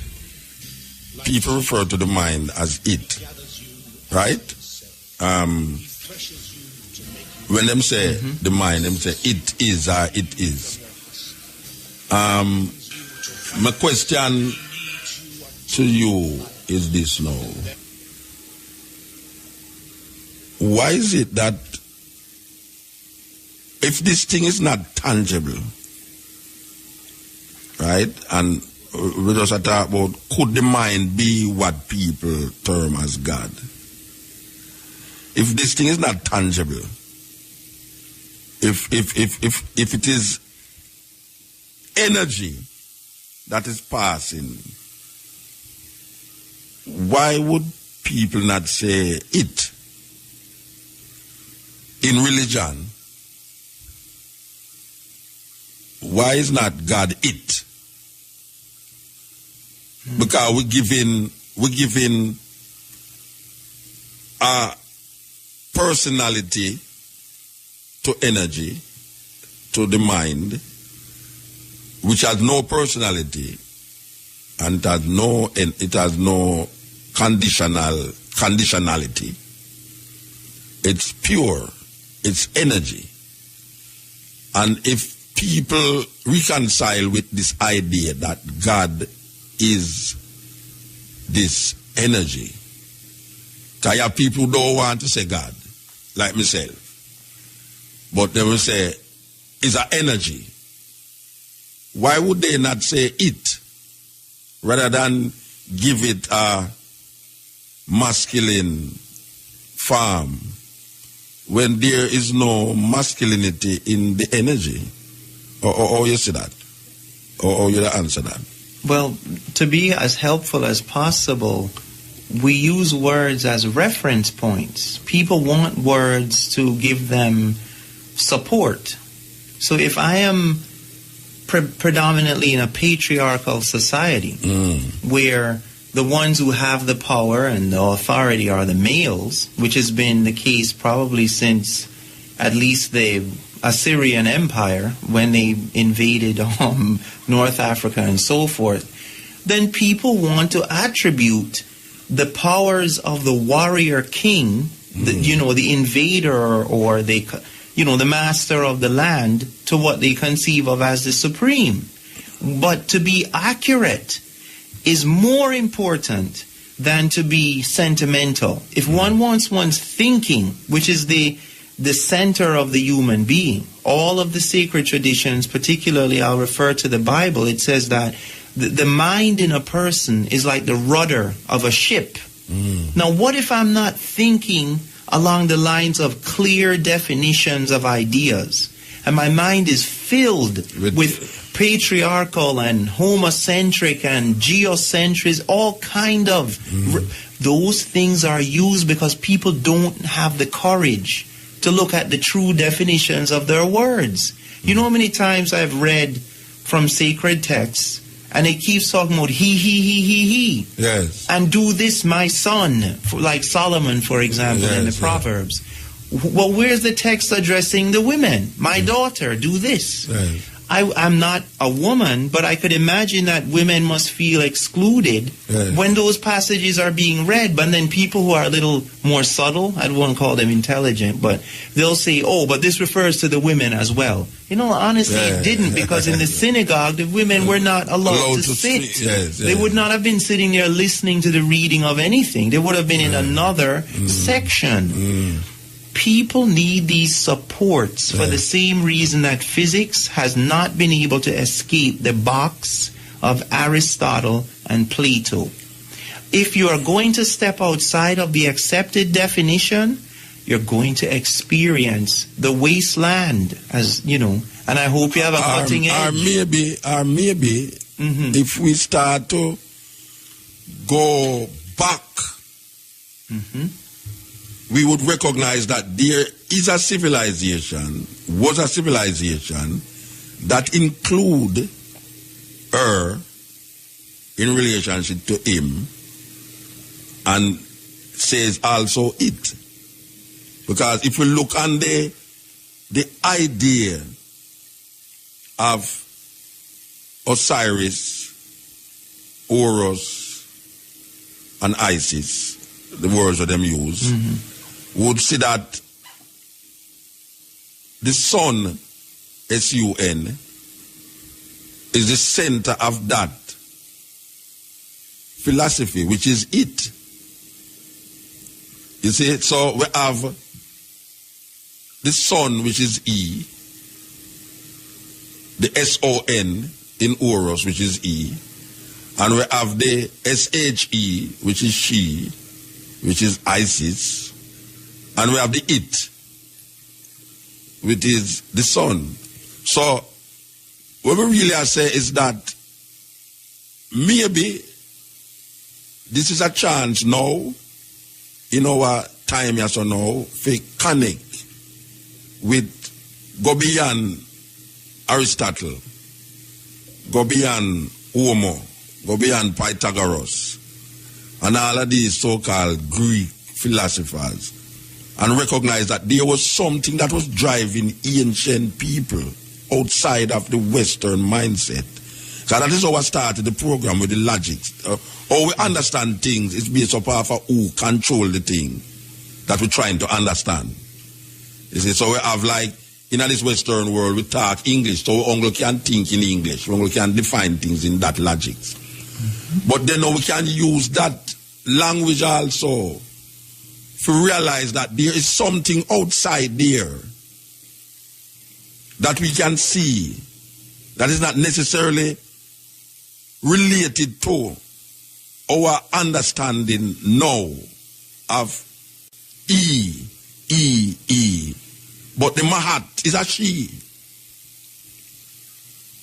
People refer to the mind as it, right? When them say the mind, them say it is or it is. My question to you is this now. Why is it that if this thing is not tangible, right, and we just talk about could the mind be what people term as God? If this thing is not tangible, if it is energy that is passing, why would people not say it? In religion, why is not God it? Because we're giving a personality to energy, to the mind, which has no personality and it has no conditionality. It's pure. It's energy. And if people reconcile with this idea that God is this energy, because you have people who don't want to say God, like myself, but they will say it's an energy. Why would they not say it rather than give it a masculine form when there is no masculinity in the energy? Or you see that? Or you answer that? Well, to be as helpful as possible, we use words as reference points. People want words to give them support. So if I am predominantly in a patriarchal society where the ones who have the power and the authority are the males, which has been the case probably since at least the Assyrian Empire when they invaded North Africa and so forth, then people want to attribute the powers of the warrior king, the invader or the master of the land, to what they conceive of as the supreme. But to be accurate is more important than to be sentimental. If one wants one's thinking, which is the center of the human being, all of the sacred traditions, particularly I'll refer to the Bible, it says that the mind in a person is like the rudder of a ship. Now, what if I'm not thinking along the lines of clear definitions of ideas, and my mind is filled with patriarchal and homocentric and geocentric, all kind of those things are used because people don't have the courage to look at the true definitions of their words. You know how many times I've read from sacred texts and it keeps talking about he. Yes. And do this, my son, like Solomon, for example, in the Proverbs. Well, where's the text addressing the women? My daughter, do this. Yes. I'm not a woman, but I could imagine that women must feel excluded when those passages are being read. But then people who are a little more subtle, I won't call them intelligent, but they'll say, oh, but this refers to the women as well. You know, honestly, it didn't, because in the synagogue, the women were not allowed to sit. They would not have been sitting there listening to the reading of anything. They would have been in another section. People need these supports for the same reason that physics has not been able to escape the box of Aristotle and Plato. If you are going to step outside of the accepted definition, you're going to experience the wasteland, as you know. And I hope you have a cutting edge. Or maybe, if we start to go back, we would recognize that there is a civilization, was a civilization that include her in relationship to him, and says also it. Because if we look on the idea of Osiris, Horus, and Isis, the words that them use, would see that the sun, S-U-N, is the center of that philosophy, which is it. You see, so we have the sun, which is E, the S-O-N in Horus, which is E, and we have the S-H-E, which is she, which is Isis, and we have the it, which is the sun. So what we really are saying is that maybe this is a chance now, in our time yes or now, for connect with go beyond Aristotle, go beyond Homer, go beyond Pythagoras, and all of these so-called Greek philosophers, and recognize that there was something that was driving ancient people outside of the Western mindset. So that is how I started the program with the logics. How we understand things is based upon who control the thing that we're trying to understand. You see, so we have like, in this Western world, we talk English, so we only can think in English, we only can define things in that logics. But then we can use that language also to realize that there is something outside there that we can see that is not necessarily related to our understanding now of E. But the Mahat is a she.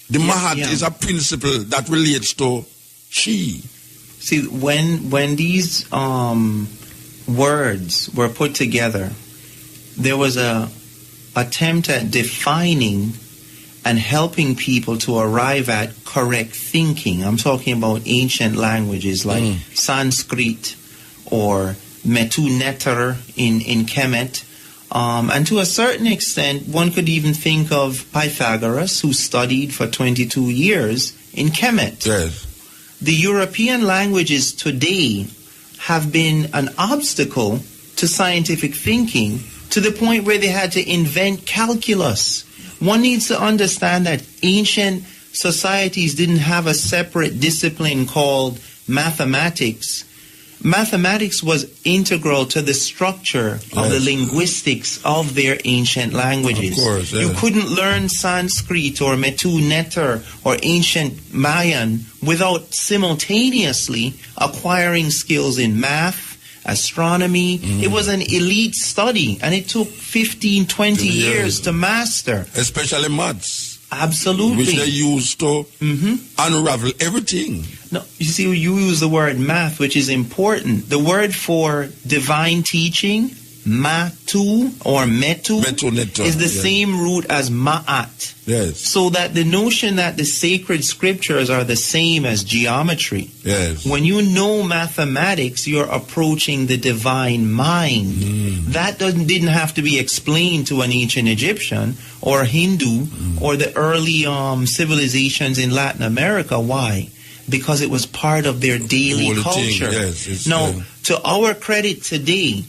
The Mahat is a principle that relates to she. See, when these words were put together, there was a attempt at defining and helping people to arrive at correct thinking. I'm talking about ancient languages like Sanskrit or Metu Neter in Kemet. And to a certain extent, one could even think of Pythagoras, who studied for 22 years in Kemet. Yes. The European languages today have been an obstacle to scientific thinking to the point where they had to invent calculus. One needs to understand that ancient societies didn't have a separate discipline called mathematics. Mathematics was integral to the structure of the linguistics of their ancient languages. Of course, You couldn't learn Sanskrit or Metu Neter or ancient Mayan without simultaneously acquiring skills in math, astronomy. It was an elite study, and it took 15, 20 years to master. Especially maths. Absolutely. Which they used to unravel everything. No, you see, you use the word math, which is important. The word for divine teaching, matu or metu, is the same root as ma'at. Yes. So that the notion that the sacred scriptures are the same as geometry. Yes. When you know mathematics, you're approaching the divine mind. That didn't have to be explained to an ancient Egyptian or Hindu or the early civilizations in Latin America. Why? Because it was part of their daily culture. Now, to our credit today,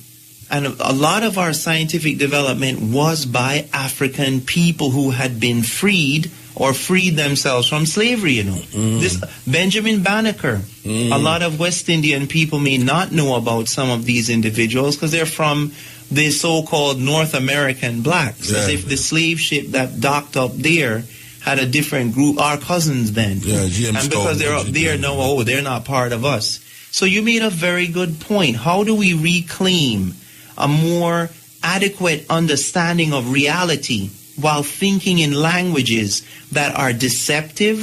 and a lot of our scientific development was by African people who had been freed or freed themselves from slavery, you know. This Benjamin Banneker, a lot of West Indian people may not know about some of these individuals because they're from the so-called North American blacks, as if the slave ship that docked up there had a different group, our cousins then. And because they're up there, no, they're not part of us. So you made a very good point. How do we reclaim a more adequate understanding of reality while thinking in languages that are deceptive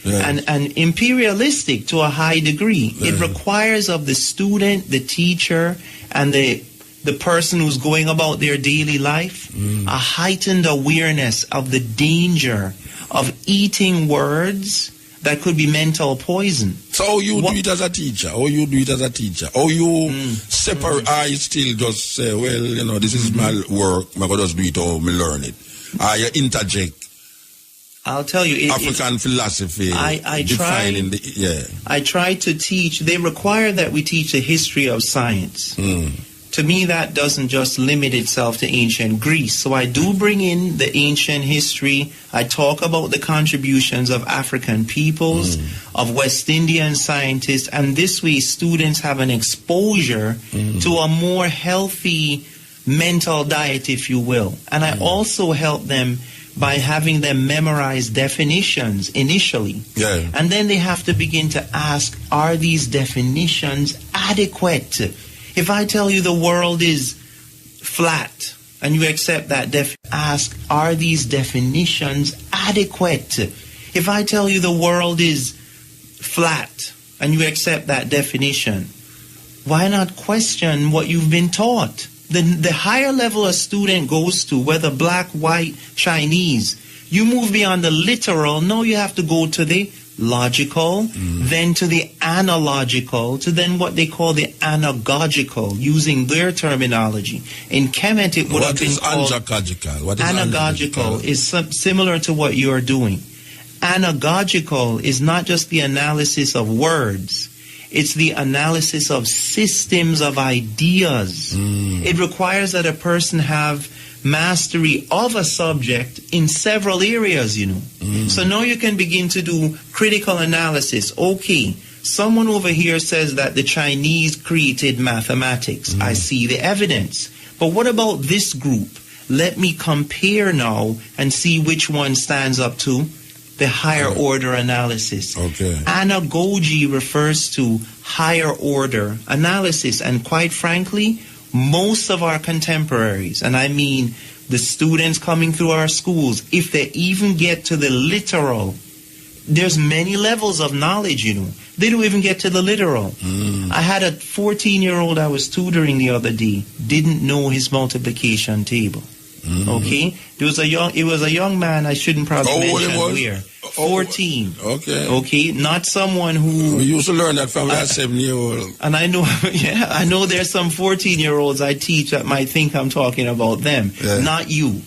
and imperialistic to a high degree. It requires of the student, the teacher, and the person who's going about their daily life a heightened awareness of the danger of eating words that could be mental poison. So how you do it as a teacher? How you do it as a teacher? How you separate? Are you still just say, well, you know, this is my work, I'm going to just do it or me learn it? Are you interject? I'll tell you, African philosophy. I try to teach. They require that we teach the history of science. To me, that doesn't just limit itself to ancient Greece. So I do bring in the ancient history. I talk about the contributions of African peoples, of West Indian scientists, and this way students have an exposure to a more healthy mental diet, if you will. And I also help them by having them memorize definitions initially. And then they have to begin to ask, are these definitions adequate? If I tell you the world is flat and you accept that ask, are these definitions adequate? If I tell you the world is flat and you accept that definition, why not question what you've been taught? The higher level a student goes to, whether black, white, Chinese, you move beyond the literal. No, you have to go to the logical, then to the analogical, to then what they call the anagogical, using their terminology. In Kemet, it would have been called anagogical. What is anagogical? Is similar to what you are doing. Anagogical is not just the analysis of words. It's the analysis of systems of ideas. It requires that a person have mastery of a subject in several areas, you know. So now you can begin to do critical analysis. Okay, someone over here says that the Chinese created mathematics. I see the evidence. But what about this group? Let me compare now and see which one stands up to the higher order analysis. Anagogy refers to higher order analysis, and quite frankly, most of our contemporaries, and I mean the students coming through our schools, if they even get to the literal, there's many levels of knowledge, you know. They don't even get to the literal. I had a 14-year-old I was tutoring the other day, didn't know his multiplication table. Okay, it was a young man. I shouldn't probably mention where. 14. Okay, not someone who. We used to learn that from that 7-year-old. And I know, I know there's some 14-year-olds I teach that might think I'm talking about them. Not you.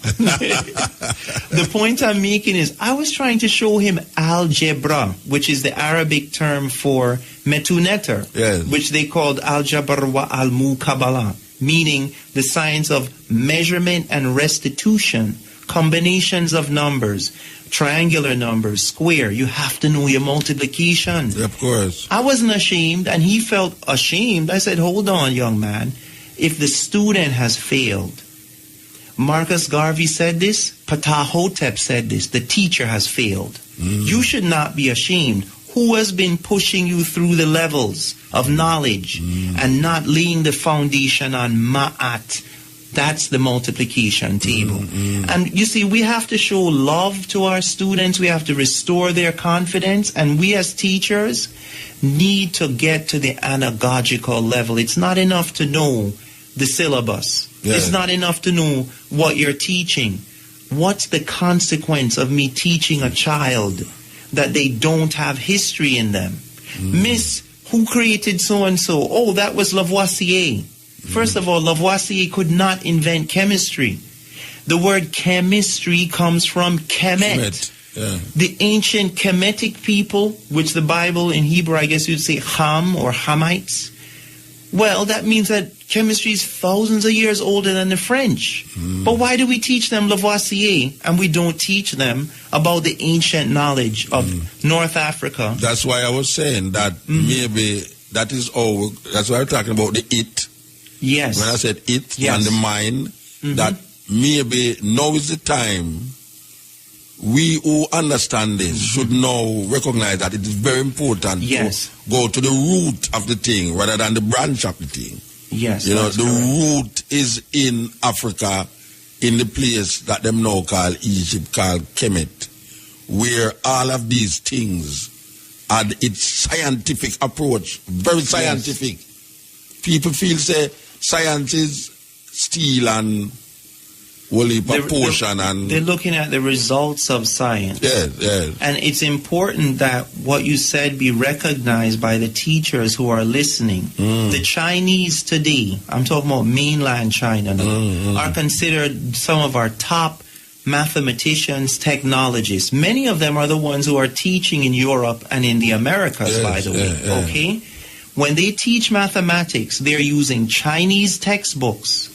The point I'm making is I was trying to show him algebra, which is the Arabic term for metuneter, which they called algebra wa al-muqabala, meaning the science of measurement and restitution, combinations of numbers, triangular numbers, square. You have to know your multiplication. Of course. I wasn't ashamed, and he felt ashamed. I said, hold on, young man. If the student has failed, Marcus Garvey said this, Ptahhotep said this, the teacher has failed. You should not be ashamed. Who has been pushing you through the levels of knowledge and not laying the foundation on ma'at? That's the multiplication table. And you see, we have to show love to our students. We have to restore their confidence. And we as teachers need to get to the anagogical level. It's not enough to know the syllabus. It's not enough to know what you're teaching. What's the consequence of me teaching a child that they don't have history in them? Miss, who created so-and-so? Oh, that was Lavoisier. First of all, Lavoisier could not invent chemistry. The word chemistry comes from Kemet. The ancient Kemetic people, which the Bible in Hebrew, I guess you'd say Ham or Hamites. Well, that means that chemistry is thousands of years older than the French. But why do we teach them Lavoisier and we don't teach them about the ancient knowledge of North Africa? That's why I was saying that maybe that is all. That's why I'm talking about the it. Yes. When I said it and the mind, that maybe now is the time we who understand this should now recognize that it is very important to go to the root of the thing rather than the branch of the thing. Yes. You know, the root is in Africa, in the place that them now call Egypt, called Kemet, where all of these things had its scientific approach, very scientific. Yes. People feel say science is steel and they're looking at the results of science. Yes, yes. And it's important that what you said be recognized by the teachers who are listening. The Chinese today, I'm talking about mainland China now, are considered some of our top mathematicians, technologists. Many of them are the ones who are teaching in Europe and in the Americas, by the way. Okay? When they teach mathematics, they're using Chinese textbooks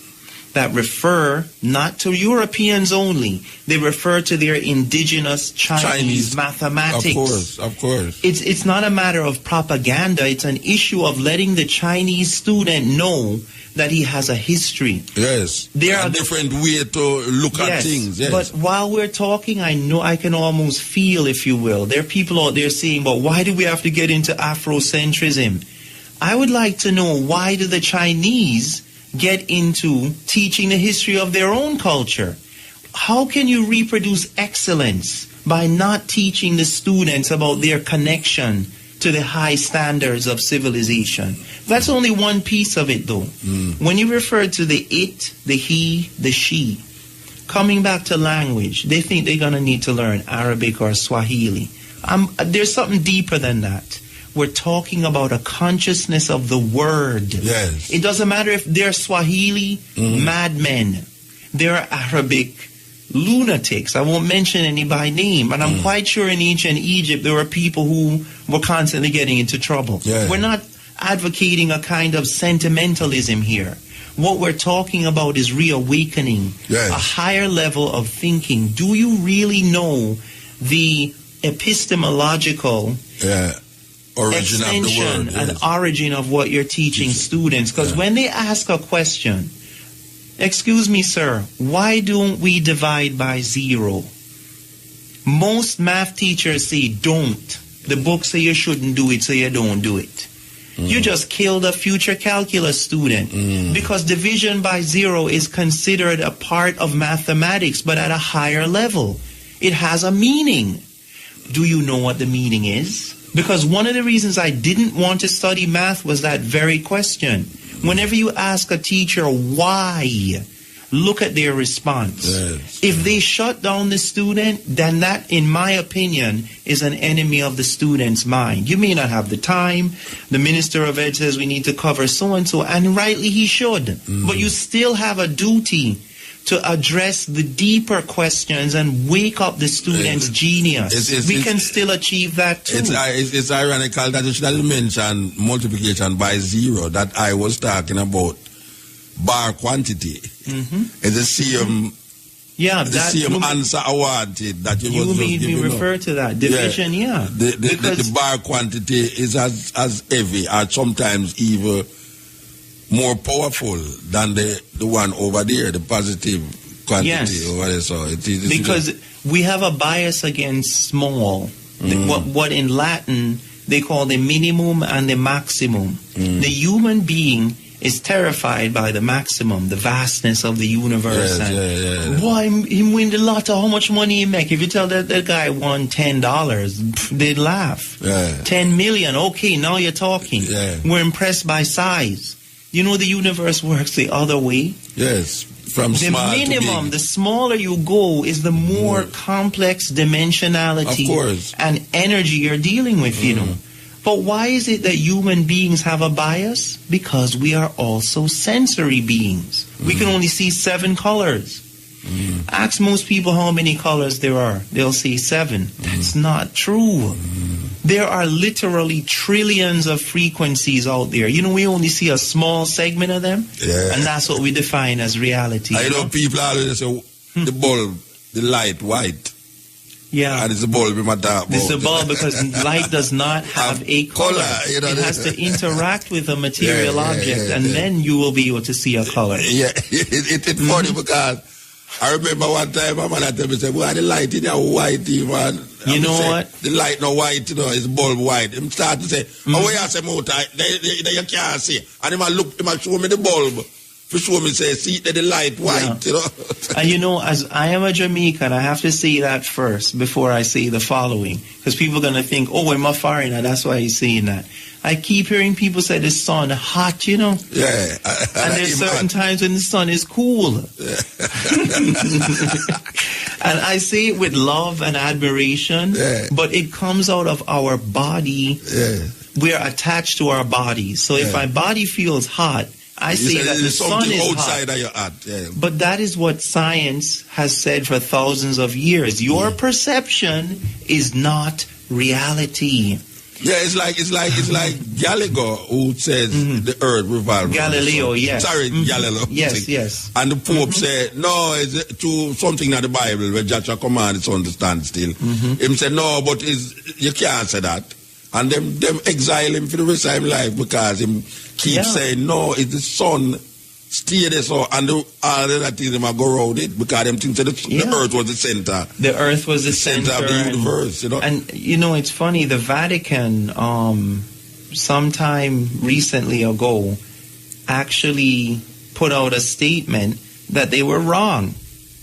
that refer not to Europeans only. They refer to their indigenous Chinese mathematics. Of course. It's not a matter of propaganda. It's an issue of letting the Chinese student know that he has a history. Yes. There are different way to look at things. Yes. But while we're talking, I know I can almost feel, if you will, there are people out there saying, but why do we have to get into Afrocentrism? I would like to know, why do the Chinese get into teaching the history of their own culture? How can you reproduce excellence by not teaching the students about their connection to the high standards of civilization? That's only one piece of it, though. When you refer to the it, the he, the she, coming back to language, they think they're going to need to learn Arabic or Swahili. There's something deeper than that. We're talking about a consciousness of the word. Yes. It doesn't matter if they're Swahili madmen. They're Arabic lunatics. I won't mention any by name, but I'm quite sure in ancient Egypt there were people who were constantly getting into trouble. Yeah. We're not advocating a kind of sentimentalism here. What we're talking about is reawakening, a higher level of thinking. Do you really know the epistemological origin extension of the word, and origin of what you're teaching students? Because when they ask a question, excuse me, sir, why don't we divide by 0? Most math teachers say don't. The book say you shouldn't do it, so you don't do it. You just killed a future calculus student because division by 0 is considered a part of mathematics, but at a higher level. It has a meaning. Do you know what the meaning is? Because one of the reasons I didn't want to study math was that very question. Whenever you ask a teacher why, look at their response. Yes. If they shut down the student, then that, in my opinion, is an enemy of the student's mind. You may not have the time. The Minister of Ed says we need to cover so-and-so, and rightly he should. But you still have a duty to address the deeper questions and wake up the student's genius. We can still achieve that too. It's ironical that you should have mentioned multiplication by 0 that I was talking about. Bar quantity. It's the same. The same answer I wanted that you was made me refer to that division. The bar quantity is as heavy or sometimes even more powerful than the one over there, the positive quantity over there. So because we have a bias against small. What in Latin they call the minimum and the maximum. The human being is terrified by the maximum, the vastness of the universe. Boy, him win the lotto, how much money he make? If you tell that guy won $10, they'd laugh. 10 million, okay, now you're talking. We're impressed by size. You know the universe works the other way. Yes, from the small minimum, to big. The smaller you go is the more complex dimensionality and energy you're dealing with, you know. But why is it that human beings have a bias? Because we are also sensory beings. We can only see 7 colors. Ask most people how many colors there are. They'll say 7. That's not true. There are literally trillions of frequencies out there. You know, we only see a small segment of them. And that's what we define as reality. I know people always say the bulb, the light, white. And it's a bulb in my dark. It's a bulb because light does not have a color. You know, it has to interact with a material object, and then you will be able to see a color. It's funny because I remember one time my man told me, "Why the light in there white even?" You know what? The light no white, it's bulb white. Him start to say, oh, where you say motor? You can't see. And he might show me the bulb. For sure me say, see the light white, And as I am a Jamaican, I have to say that first before I say the following. Because people are going to think, oh, I'm a foreigner, that's why he's saying that. I keep hearing people say the sun hot, Yeah. And there's certain times when the sun is cool. Yeah. And I say it with love and admiration, but it comes out of our body. Yeah. We're attached to our bodies. So if my body feels hot, I say that the sun is outside hot. Of your heart. Yeah. But that is what science has said for thousands of years. Your perception is not reality. Yeah, it's like Dialogo who says the earth revolves. Galileo, yes. Sorry, Galileo. Yes. And the Pope said, no, it's to something in the Bible where Joshua commanded his son to stand still. Him said, no, but you can't say that. And them exile him for the rest of his life because him keep saying, no, it's the sun. Stay there, so, and all the other things them go around it because them think that the earth was the center. The earth was the center of the universe, And it's funny, the Vatican, sometime recently ago, actually put out a statement that they were wrong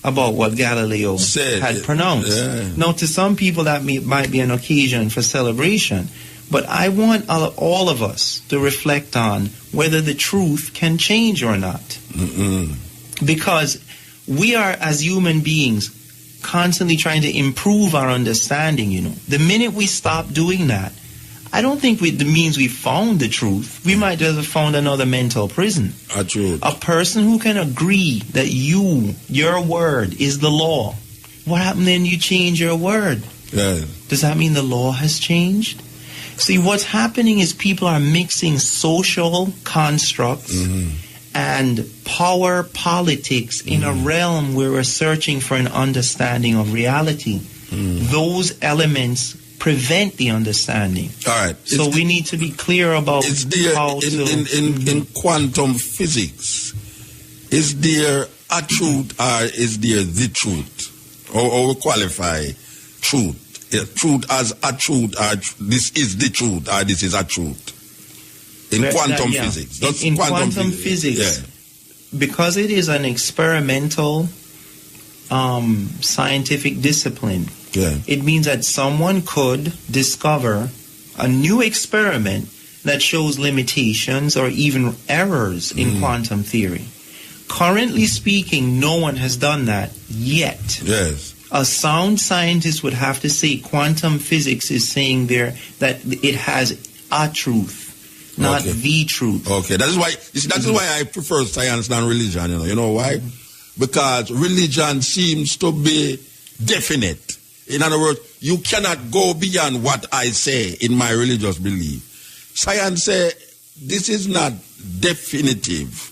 about what Galileo had pronounced. Yeah. Now, to some people, that might be an occasion for celebration. But I want all of us to reflect on whether the truth can change or not. Because we are, as human beings, constantly trying to improve our understanding, The minute we stop doing that, I don't think it means we found the truth. We might just have found another mental prison. A person who can agree that your word is the law. What happened then you change your word? Yeah. Does that mean the law has changed? See, what's happening is people are mixing social constructs and power politics in a realm where we're searching for an understanding of reality. Those elements prevent the understanding. All right. So we need to be clear about how in quantum physics, is there a truth or is there the truth? Or we qualify truth? Truth as a truth, or this is the truth, or this is a truth. In quantum physics. In quantum physics, because it is an experimental scientific discipline, it means that someone could discover a new experiment that shows limitations or even errors in quantum theory. Currently speaking, no one has done that yet. Yes. A sound scientist would have to say quantum physics is saying there that it has a truth, not the truth. Okay, that is why I prefer science than religion. You know why? Because religion seems to be definite. In other words, you cannot go beyond what I say in my religious belief. Science says this is not definitive.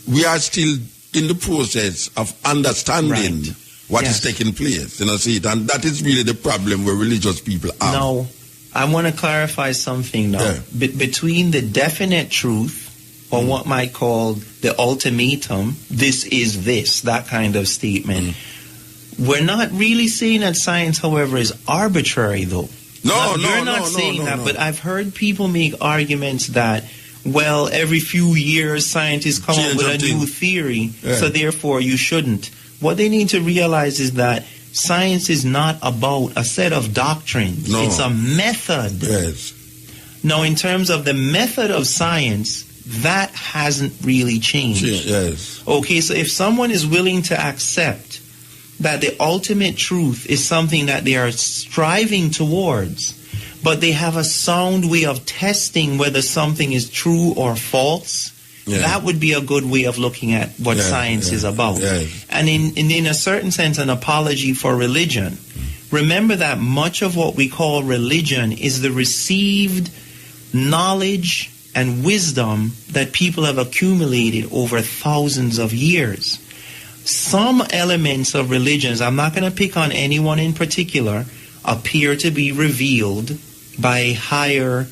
We are still in the process of understanding what is taking place, see it, and that is really the problem where religious people are. Now, I want to clarify something now. Between the definite truth, or what might call the ultimatum, this is this, that kind of statement, we're not really saying that science, however, is arbitrary, though. You're not saying that, but I've heard people make arguments that, well, every few years scientists come up with a new theory, so therefore you shouldn't. What they need to realize is that science is not about a set of doctrines. It's a method. Yes. Now, in terms of the method of science, that hasn't really changed. Yes. Okay, so if someone is willing to accept that the ultimate truth is something that they are striving towards, but they have a sound way of testing whether something is true or false, that would be a good way of looking at what science is about. And in a certain sense, an apology for religion. Remember that much of what we call religion is the received knowledge and wisdom that people have accumulated over thousands of years. Some elements of religions, I'm not going to pick on anyone in particular, appear to be revealed by higher,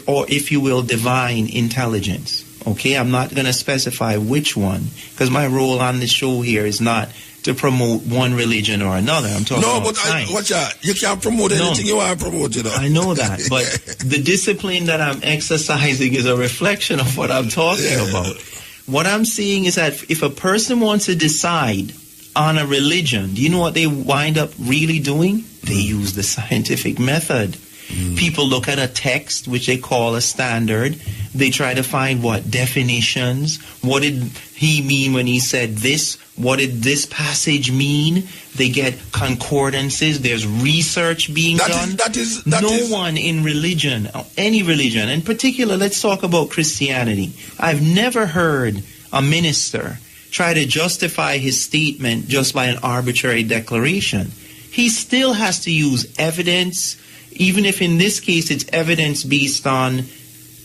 or if you will, divine intelligence. Okay, I'm not going to specify which one, because my role on the show here is not to promote one religion or another. I'm talking about science. You can't promote anything you want to promote, you know. I know that, but the discipline that I'm exercising is a reflection of what I'm talking about. What I'm saying is that if a person wants to decide on a religion, do you know what they wind up really doing? They use the scientific method. People look at a text, which they call a standard. They try to find what definitions. What did he mean when he said this? What did this passage mean? They get concordances. There's research being done. No one in religion, any religion, in particular, let's talk about Christianity. I've never heard a minister try to justify his statement just by an arbitrary declaration. He still has to use evidence, even if in this case it's evidence based on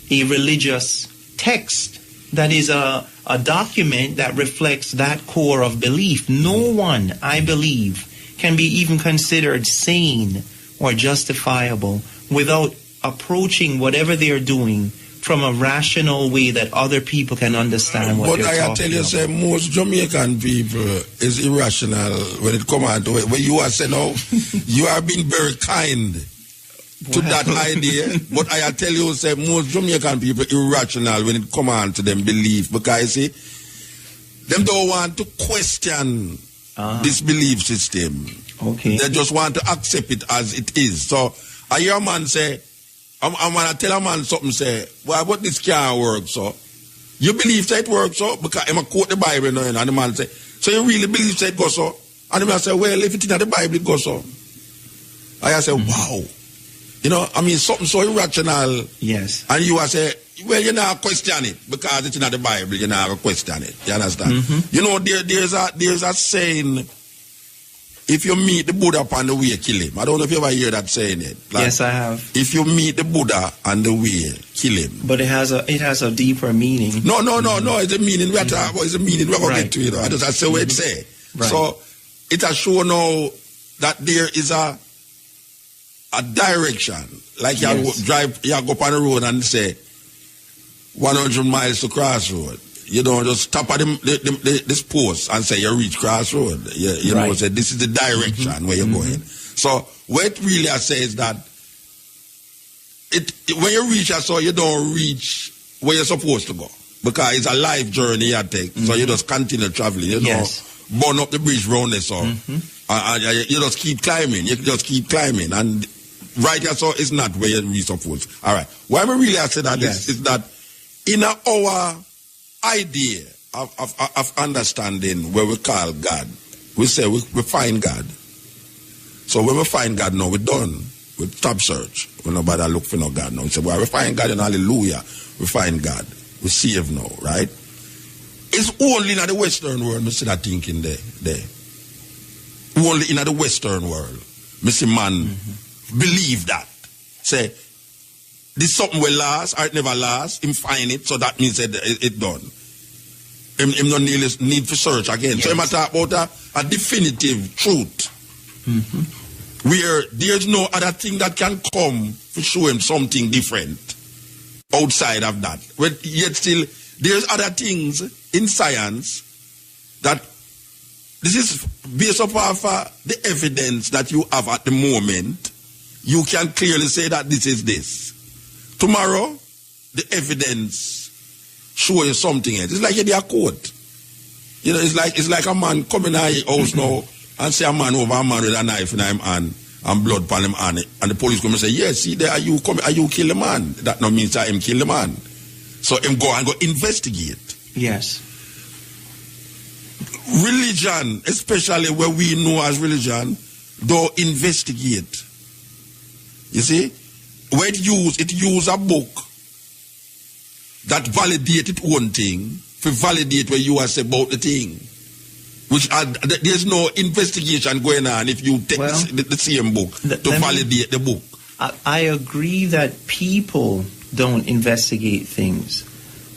a religious text that is a document that reflects that core of belief. No one, I believe, can be even considered sane or justifiable without approaching whatever they're doing from a rational way that other people can understand what they're talking about. But I tell you, say, most Jamaican people is irrational when it comes out to it. When you are saying, no, you are being very kind to that idea, but I tell you, say, most Jamaican people irrational when it comes on to them belief, because, see, them don't want to question this belief system. Okay. They just want to accept it as it is. So, I hear a man say, I'm going to tell a man something, say, well, but this can't work, so. You believe that it works, so? Because I'm going to quote the Bible now, and the man say, so you really believe that it goes so? And the man say, well, if it's in the Bible, it goes so. I say, wow. You know, I mean, something so irrational. Yes. And you say, well, you're not question it, because it's in the Bible, you're not question it. You understand? You know, there's a saying, if you meet the Buddha upon the way, kill him. I don't know if you ever hear that saying it. Like, yes, I have. If you meet the Buddha on the way, kill him. But it has a deeper meaning. No. It's a meaning. We are talking about. It's a meaning. We're going to get to it. I just say what it say. Right. So it has shown now that there is a direction. Like you go up on the road and say 100 miles to crossroad. You don't just stop at this post and say you reach crossroad. You know, say this is the direction where you're going. So what it really says that when you reach so you don't reach where you're supposed to go, because it's a life journey you take. So you just continue traveling. You don't burn up the bridge round there, so you just keep climbing. You just keep climbing, and right here so it's not where you're supposed. All right. Why we really say that is that in our idea of understanding where we call God, we say we find God. So when we find God now, we're done. We stop search. We nobody look for no God now. We say, well, we find God and hallelujah. We find God. We save now, right? It's only in the Western world we see that thinking there. Only in the Western world we see man believe that. Say, this something will last, or it never lasts, him find it, so that means it done. Him no need for search again. Yes. So him talk about a definitive truth. Where there's no other thing that can come to show him something different outside of that. But yet still, there's other things in science that this is based upon the evidence that you have at the moment. You can clearly say that this is this. Tomorrow, the evidence show you something else. It's like you do a court. You know, it's like a man coming out your house now and say a man over a man with a knife in him hand and blood upon him hand, and the police come and say, yes, see there, are you kill the man? That no means that him kill the man. So him go investigate. Yes. Religion, especially where we know as religion, don't investigate. You see? Where it use a book that validate its own thing to validate what you are saying about the thing. Which there's no investigation going on if you take the same book to validate the book. I agree that people don't investigate things.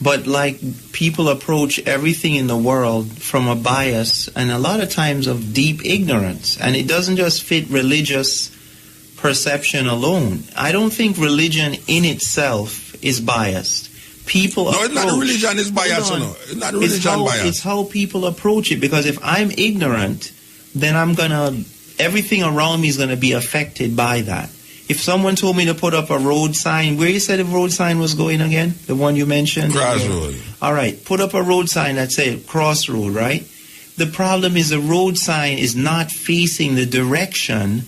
But like people approach everything in the world from a bias and a lot of times of deep ignorance. And it doesn't just fit religious perception alone. I don't think religion in itself is biased. People approach... it's not a religion is biased, no. It's not a religion biased. It's how people approach it, because if I'm ignorant then everything around me is gonna be affected by that. If someone told me to put up a road sign, where you said the road sign was going again? The one you mentioned? Crossroad. All right, put up a road sign that said crossroad, right? The problem is the road sign is not facing the direction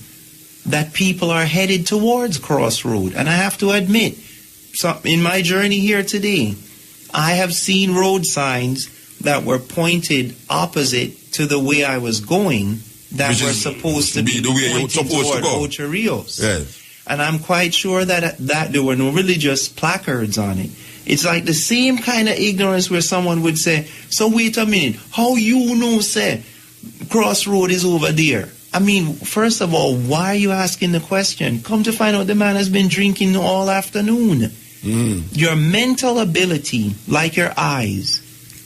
that people are headed towards crossroad. And I have to admit, so in my journey here today, I have seen road signs that were pointed opposite to the way I was going, that were supposed to be the way you're supposed to go. Ocho Rios. Yes. And I'm quite sure that there were no religious placards on it. It's like the same kind of ignorance where someone would say, so wait a minute, how you know, say, crossroad is over there? I mean, first of all, why are you asking the question? Come to find out the man has been drinking all afternoon. Your mental ability, like your eyes,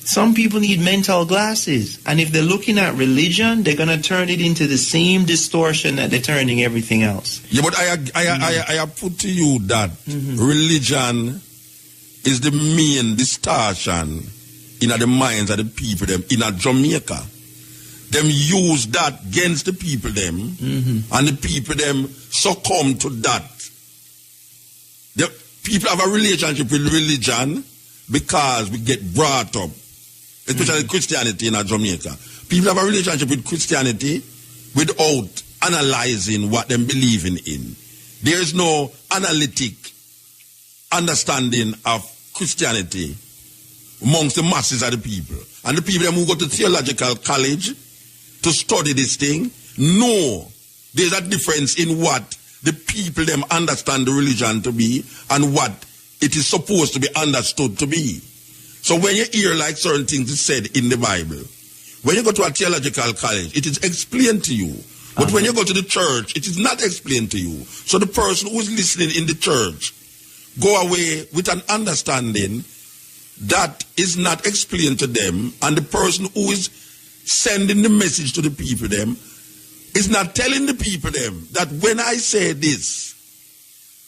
some people need mental glasses. And if they're looking at religion, they're going to turn it into the same distortion that they're turning everything else. Yeah, but I put to you that religion is the main distortion in the minds of the people them in Jamaica. Them use that against the people them, and the people them succumb to that. The people have a relationship with religion because we get brought up, especially Christianity in Jamaica. People have a relationship with Christianity without analyzing what them believing in. There is no analytic understanding of Christianity amongst the masses of the people. And the people them who go to theological college to study this thing, no, there's a difference in what the people them understand the religion to be and what it is supposed to be understood to be. So when you hear like certain things is said in the Bible, when you go to a theological college, it is explained to you. But when you go to the church, it is not explained to you. So the person who is listening in the church go away with an understanding that is not explained to them, and the person who is sending the message to the people them is not telling the people them that when I say this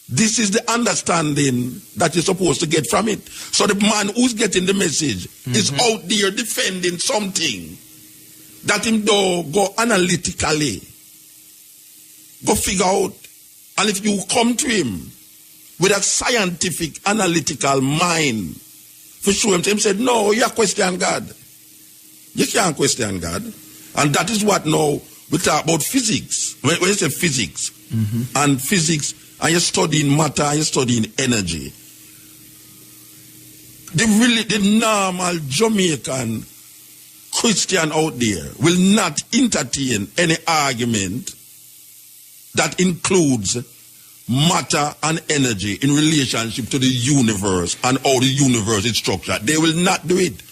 is the understanding that you're supposed to get from it. So the man who's getting the message is out there defending something that him though go analytically, go figure out. And if you come to him with a scientific, analytical mind, for sure him said, no, you question God. You can't question God. And that is what now we talk about physics. When you say physics, and physics, and you're studying matter, and you're studying energy, the normal Jamaican Christian out there will not entertain any argument that includes matter and energy in relationship to the universe and how the universe is structured. They will not do it.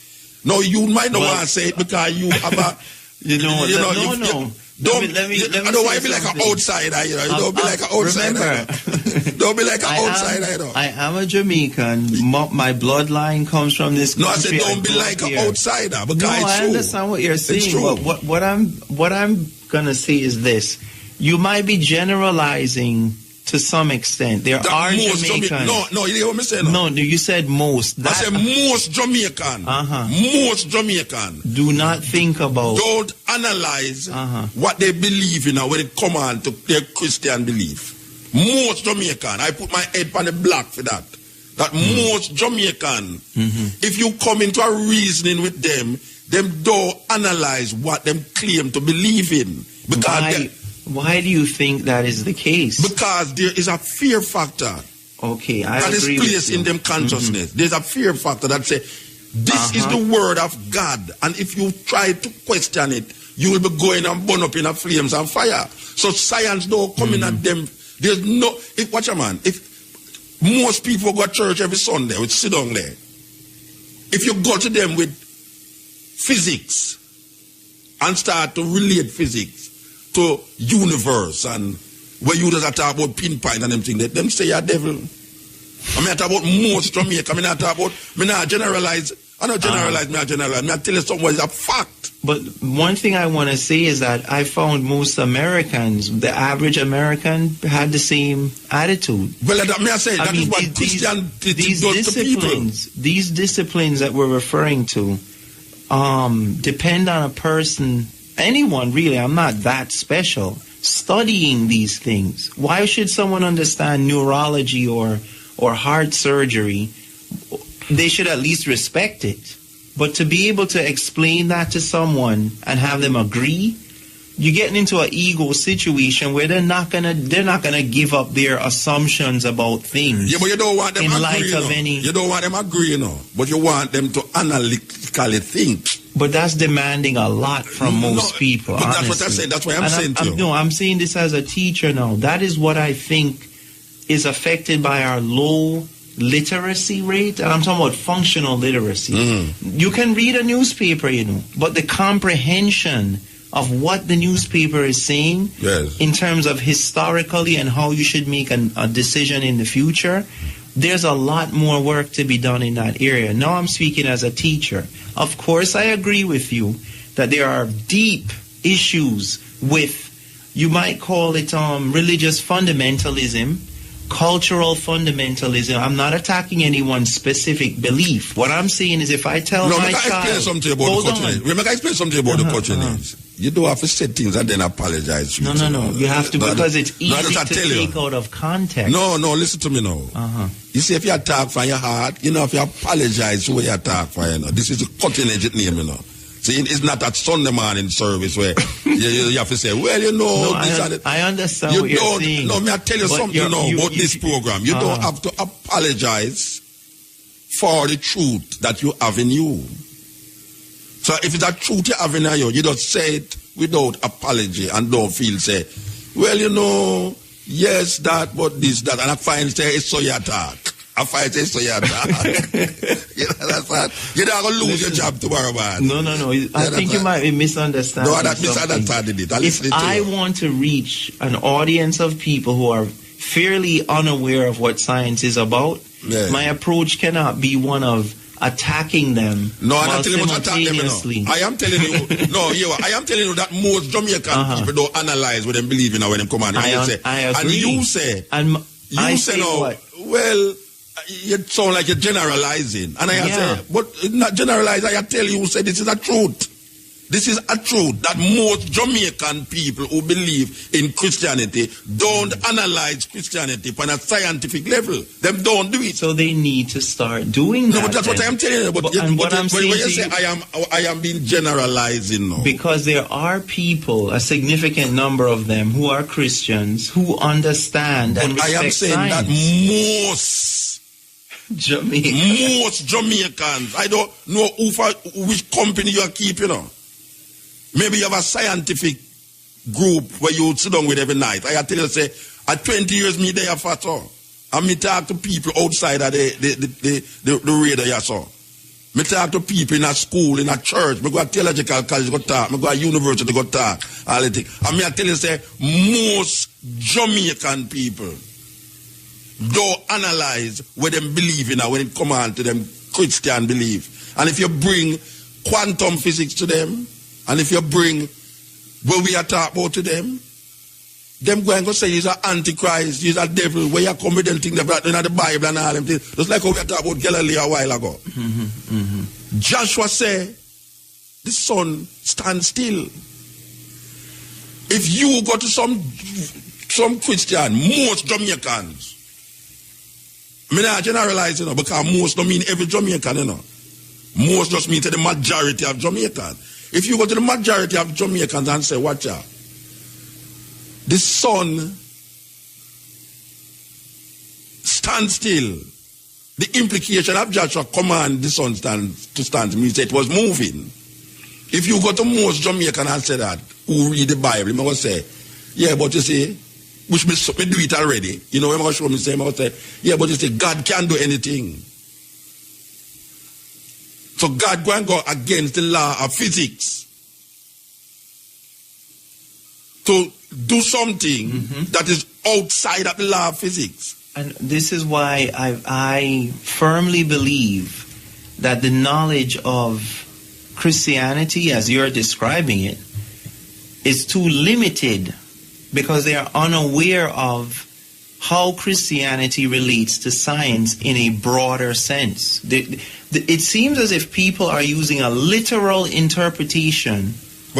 No, you might not want to say it because you have a... no. Don't be like an outsider, you know. Don't be like an outsider. Don't be like an outsider, you know. I am a Jamaican. My bloodline comes from this country. No, I said don't be like an outsider because no, I understand what you're saying. But what I'm gonna say is this: you might be generalizing to some extent. There are Jamaicans. No, you hear what I'm saying? No, you said most. I said most Jamaican. Most Jamaican. Do not think about. Don't analyze what they believe in when it comes on to their Christian belief. Most Jamaican. I put my head on the block for that. That most Jamaican, if you come into a reasoning with them don't analyze what them claim to believe in. Because why do you think that is the case? Because there is a fear factor. Okay, I that agree is placed in them consciousness. There's a fear factor that says, this is the word of God. And if you try to question it, you will be going and burn up in a flames and fire. So science don't come in at them. There's no... Watch a man. If most people go to church every Sunday, we sit down there. If you go to them with physics and start to relate physics to universe and where you just talk about pinpoint and them things, them say you're devil. I mean, I talk about most Jamaica. I mean, I talk about, I not generalize. I don't generalize, I generalize. I tell you something is a fact. But one thing I want to say is that I found most Americans, the average American, had the same attitude. Well, may I say, that is what Christianity does to people. These disciplines that we're referring to depend on a person anyone really, I'm not that special, studying these things. Why should someone understand neurology or heart surgery? They should at least respect it. But to be able to explain that to someone and have them agree, you're getting into an ego situation where they're not gonna give up their assumptions about things. Yeah, but you don't want them in agree, light of any. You don't want them agree, but you want them to analytically think. But that's demanding a lot from most people. But honestly. that's what I said. That's why I'm saying to you. No, I'm saying this as a teacher now. That is what I think is affected by our low literacy rate, and I'm talking about functional literacy. You can read a newspaper, but the comprehension of what the newspaper is saying in terms of historically and how you should make a decision in the future, there's a lot more work to be done in that area. Now I'm speaking as a teacher. Of course, I agree with you that there are deep issues with, you might call it religious fundamentalism, cultural fundamentalism. I'm not attacking anyone's specific belief. What I'm saying is, if I tell my child, explain something about the culture. You don't have to say things and then apologize. No. You have to, because it's easy to take out of context. No, listen to me now. You see, if you attack from your heart, if you apologize for what you attack for, this is a cutting edge name, See, it's not that Sunday morning service where you have to say, well, I understand what you're saying. No, I tell you something about this program. You don't have to apologize for the truth that you have in you. So if it's a truth you have in you, you just say it without apology and don't feel say, well, yes, that, but this, that, and I find say it's so you attack. That's what. You're not going to lose your job tomorrow, man. No. I think you might be misunderstanding. No, that misunderstanding it. If I want to reach an audience of people who are fairly unaware of what science is about, my approach cannot be one of attacking them. No, I'm not telling you to attack them. I am telling you. I am telling you that most Jamaican people don't analyze what they believe in when they come on. I agree. And you say, well, you sound like you're generalizing. And I say, but not generalize. I tell you, say this is a truth. This is a truth that most Jamaican people who believe in Christianity don't analyze Christianity on a scientific level. They don't do it. So they need to start doing that. No, but that's what I'm telling you. But when you say I am being generalizing now. Because there are people, a significant number of them, who are Christians, who understand and respect I am saying science. That most Jamaicans, I don't know which company you are keeping on. Maybe you have a scientific group where you sit down with every night. I tell you, say, at 20 years, me there for so. And me talk to people outside of the radio you saw. Me talk to people in a school, in a church. Me go to theological college, go talk. Me go to university, go talk. All the things. And me I tell you, say, most Jamaican people don't analyze what they believe in when it comes on to them Christian belief. And if you bring quantum physics to them, and if you bring what we are talking about to them going to say he's an antichrist, he's a devil, where you come with them things that in the Bible and all them things. Just like how we are talking about Galileo a while ago. Joshua said, the sun stands still. If you go to some Christian, most Jamaicans, I mean, I generalize, because most don't mean every Jamaican, Most just mean to the majority of Jamaicans. If you go to the majority of Jamaicans and say, watch out, the sun stands still. The implication of Joshua command the sun to stand means that it was moving. If you go to most Jamaican and say that, who read the Bible, you must say, yeah, but you see, which me do it already. I'm going to show me, say, yeah, but you see, God can do anything. So God go and go against the law of physics to do something that is outside of the law of physics. And this is why I firmly believe that the knowledge of Christianity, as you're describing it, is too limited because they are unaware of how Christianity relates to science in a broader sense. It seems as if people are using a literal interpretation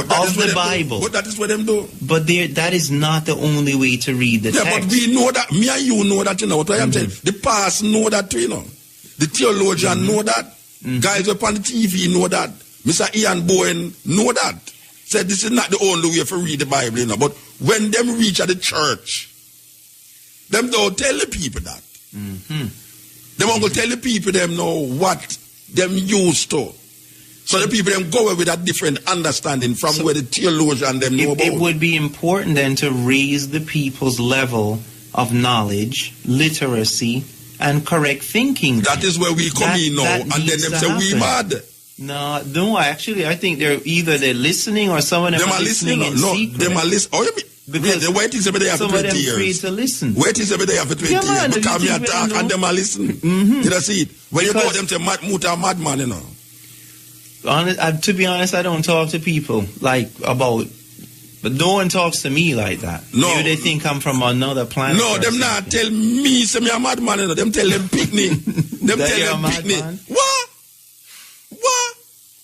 of the Bible. But that is what them do. But that is not the only way to read the text. Yeah, but we know that. Me and you know that, what I am saying. The past know that, The theologian know that. Guys up on the TV know that. Mr. Ian Bowen know that. Said this is not the only way to read the Bible, But when them reach at the church, them don't tell the people that. They won't go tell the people them know what them used to. So the people them go with a different understanding from where the theologian them know about. It would be important then to raise the people's level of knowledge, literacy, and correct thinking. That is where we come in now, and then them say we mad. No, actually, I think they're listening or some of them are listening in secret. Them are listening. Oh, you mean? Because the wait is every day after 20 years. Some of them to listen. Wait is every day after 20 years. Because me attack and them are listening. You know, see it? When you go them say madman, To be honest, I don't talk to people but no one talks to me like that. No. Maybe they think I'm from another planet. No, them not tell me say me a madman, Them tell them picnic. Them tell them picnic. What?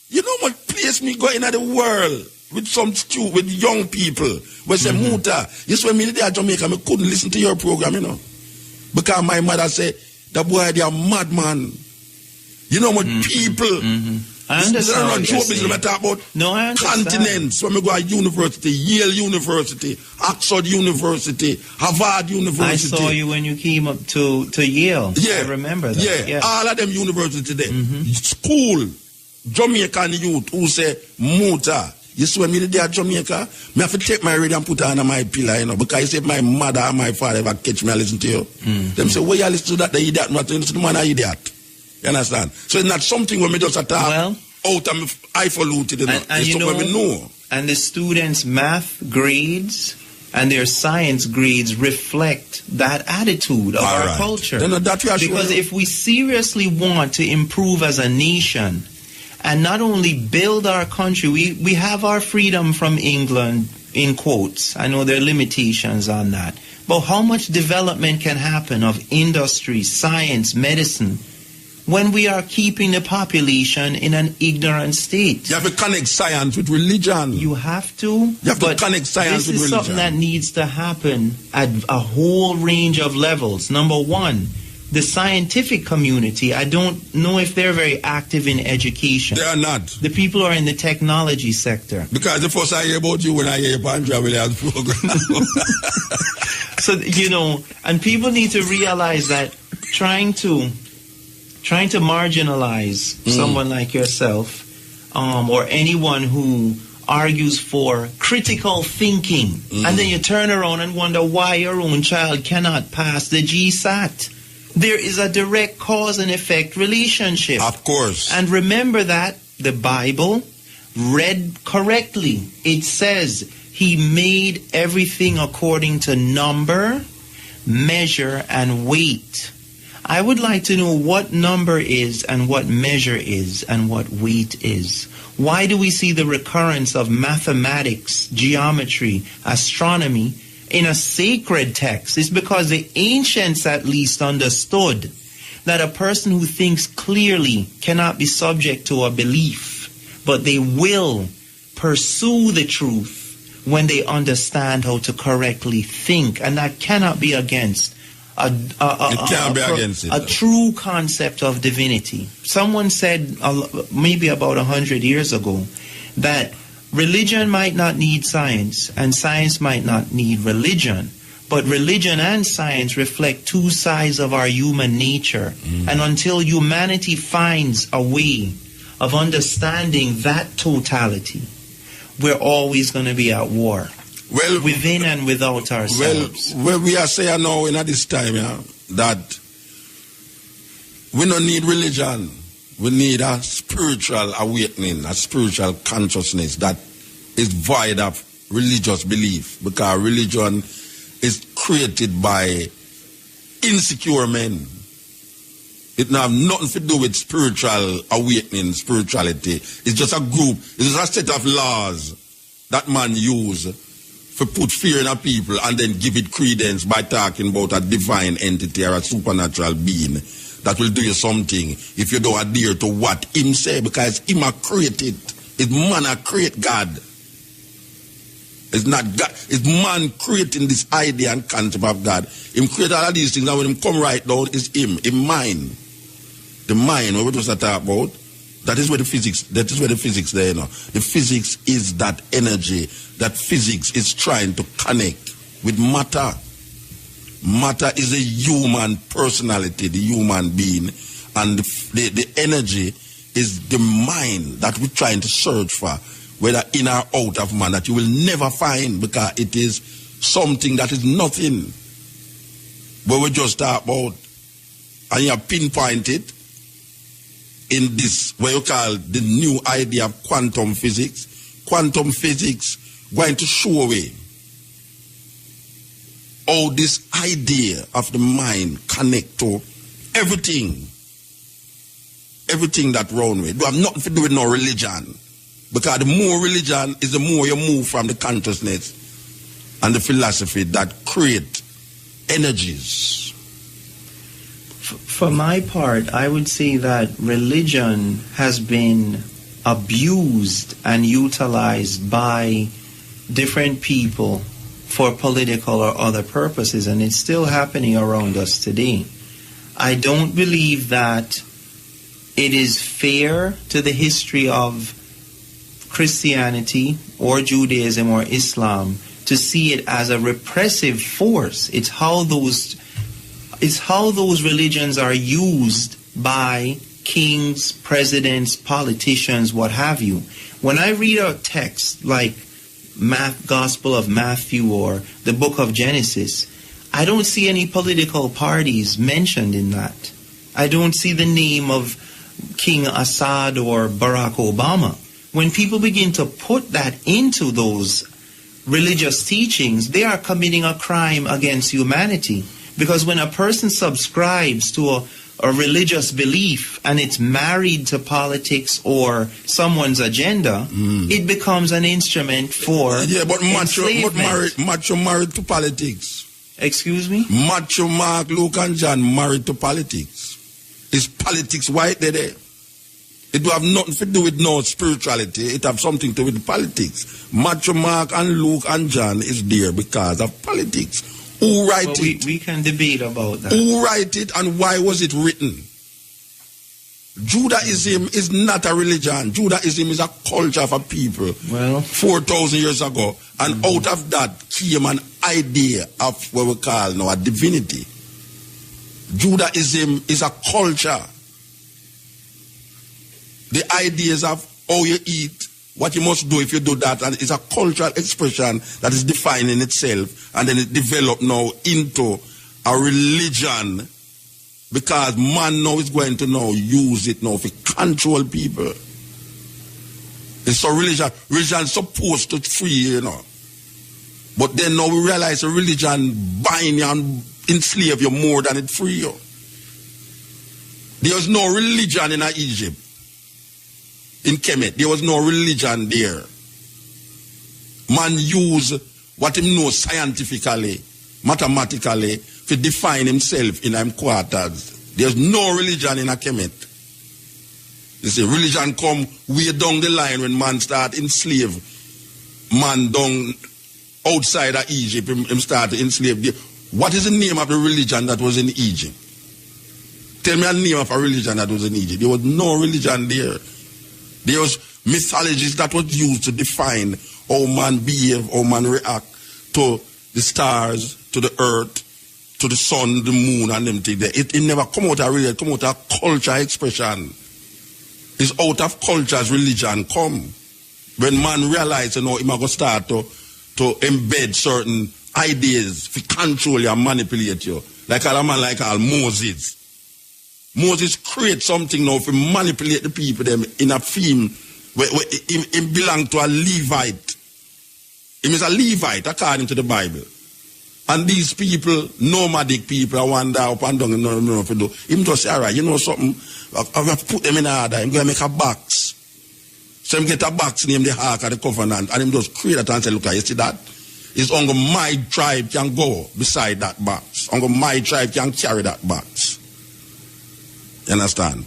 You know what place me go into the world with young people. We say, Muta, you see when me there at Jamaica, I couldn't listen to your program, Because my mother said, the boy, they are madman. You know what people... I understand. I talk about continents. When we go to university, Yale University, Oxford University, Harvard University. I saw you when you came up to Yale. Yeah. I remember that. Yeah. All of them university there. School, Jamaican youth who say, Muta, you see when me there at Jamaica, me have to take my radio and put it on my pillow, because I say my mother and my father ever catch me and listen to you. Them say, where you listen to that, the idiot, not to listen to man, idiot. You understand? So it's not something when we just attack out of highfalutin, it's something we know. And the students' math grades and their science grades reflect that attitude of our culture. Because if we seriously want to improve as a nation and not only build our country, we have our freedom from England, in quotes. I know there are limitations on that. But how much development can happen of industry, science, medicine, when we are keeping the population in an ignorant state? You have to connect science with religion. You have to. You have to connect science with religion. This is something that needs to happen at a whole range of levels. Number one, the scientific community, I don't know if they're very active in education. They are not. The people who are in the technology sector. Because the first I hear about you when I hear Pandra Williams program. So, and people need to realize that trying to marginalize someone like yourself or anyone who argues for critical thinking, and then you turn around and wonder why your own child cannot pass the GSAT. There is a direct cause and effect relationship. Of course. And remember that the Bible, read correctly, it says he made everything according to number, measure, and weight. I would like to know what number is and what measure is and what weight is. Why do we see the recurrence of mathematics, geometry, astronomy in a sacred text? It's because the ancients at least understood that a person who thinks clearly cannot be subject to a belief, but they will pursue the truth when they understand how to correctly think, and that cannot be against a true concept of divinity. Someone said maybe about 100 years ago that religion might not need science and science might not need religion, but religion and science reflect two sides of our human nature. And until humanity finds a way of understanding that totality, we're always going to be at war. Well, within and without ourselves. Well, we are saying now in this time that we don't need religion. We need a spiritual awakening, a spiritual consciousness that is void of religious belief, because religion is created by insecure men. It don't have nothing to do with spiritual awakening, spirituality. It's just a group, it's just a set of laws that man use for put fear in our people and then give it credence by talking about a divine entity or a supernatural being that will do you something if you don't adhere to what him say, because him a created. It's man a create God. It's not God. It's man creating this idea and concept of God. Him create all of these things, and when him come right down, it's him mind. The mind, what we just talk about, that is where the physics there, you know. The physics is that energy, that physics is trying to connect with matter. Matter is a human personality, the human being, and the energy is the mind that we're trying to search for, whether in or out of man, that you will never find, because it is something that is nothing. But we just talk about, and you pinpoint it in this, what you call the new idea of quantum physics. Quantum physics going to show away how this idea of the mind connect to everything that round with. You have nothing to do with no religion. Because the more religion is, the more you move from the consciousness and the philosophy that create energies. For my part, I would say that religion has been abused and utilized by different people for political or other purposes, and it's still happening around us today. I don't believe that it is fair to the history of Christianity or Judaism or Islam to see it as a repressive force. It's how those religions are used by kings, presidents, politicians, what have you. When I read a text like Gospel of Matthew or the book of Genesis, I don't see any political parties mentioned in that. I don't see the name of King Assad or Barack Obama. When people begin to put that into those religious teachings, they are committing a crime against humanity. Because when a person subscribes to a religious belief and it's married to politics or someone's agenda, it becomes an instrument for macho married to politics. Excuse me? Macho Mark, Luke and John married to politics. Is politics white there? It will have nothing to do with no spirituality. It have something to do with politics. Macho Mark and Luke and John is there because of politics. Who write it? We can debate about that. Who write it and why was it written? Judaism is not a religion. Judaism is a culture for people. 4,000 years ago. And out of that came an idea of what we call now a divinity. Judaism is a culture. The ideas of how you eat, what you must do if you do that, and it's a cultural expression that is defining itself, and then it developed now into a religion, because man now is going to now use it now to control people. It's a religion. Religion is supposed to free you, you know. But then now we realize a religion bind you and enslave you more than it free you. There was no religion in Egypt. In Kemet, there was no religion there. Man used what he knows scientifically, mathematically, to define himself in his quarters. There's no religion in a Kemet. You see, religion come way down the line when man start enslave man down outside of Egypt. Him start to enslave. What is the name of the religion that was in Egypt? Tell me a name of a religion that was in Egypt. There was no religion there. There was mythologies that was used to define how man behave, how man react to the stars, to the earth, to the sun, the moon, and them things. It never come out of religion, it come out of culture expression. It's out of culture's religion come. When man realize, you know, he must start to embed certain ideas to control you and manipulate you. Like a man like Moses. Moses creates something now to manipulate the people them in a theme where he belongs to a Levite. He is a Levite according to the Bible. And these people, nomadic people, I wander up and down, no, if you do. Him just say, all right, you know something, I'm going to put them in order, I'm going to make a box. So him get a box named the Ark of the Covenant, and him just create it and say, look, you see that? It's only my tribe can go beside that box. Only my tribe can carry that box. You understand?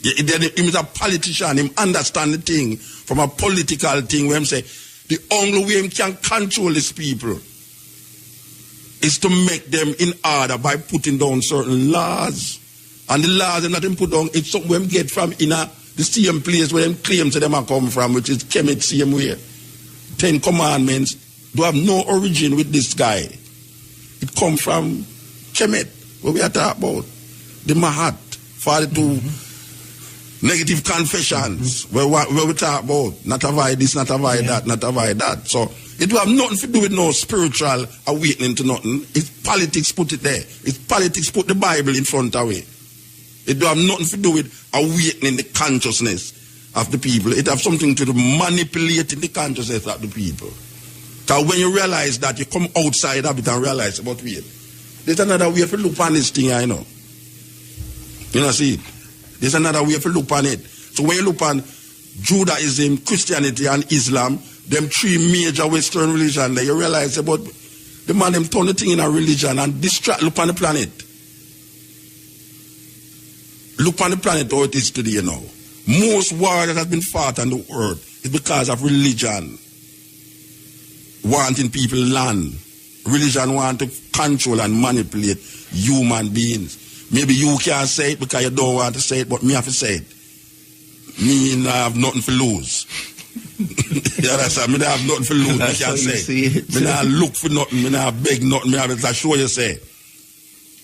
He is a politician. He understand the thing from a political thing where he say, The only way him can control these people is to make them in order by putting down certain laws. And the laws that him put down, it's something him get from the same place where them claims that them are come from, which is Kemet same way. 10 Commandments do have no origin with this guy. It come from Kemet, what we are talking about. The Mahat, 42 negative confessions, where we talk about not avoid this, not avoid that, not avoid that. So it will have nothing to do with no spiritual awakening to nothing. It's politics put it there. It's politics put the Bible in front of it. It will have nothing to do with awakening the consciousness of the people. It have something to do with manipulating the consciousness of the people. So when you realize that, you come outside of it and realize about wait. There's another way to look on this thing, I know. You know, see, there's another way to look on it. So when you look on Judaism, Christianity, and Islam, them 3 major Western religions, you realize about the man them turn the thing in a religion and distract. Look on the planet. Look on the planet how it is today, you know. Most war that has been fought on the earth is because of religion wanting people land. Religion want to control and manipulate human beings. Maybe you can't say it because you don't want to say it, but me have to say it. Me I have nothing to lose. You understand? Me I have nothing to lose. Me can't say it. Me not look for nothing. Me not beg nothing. Me have to show you say.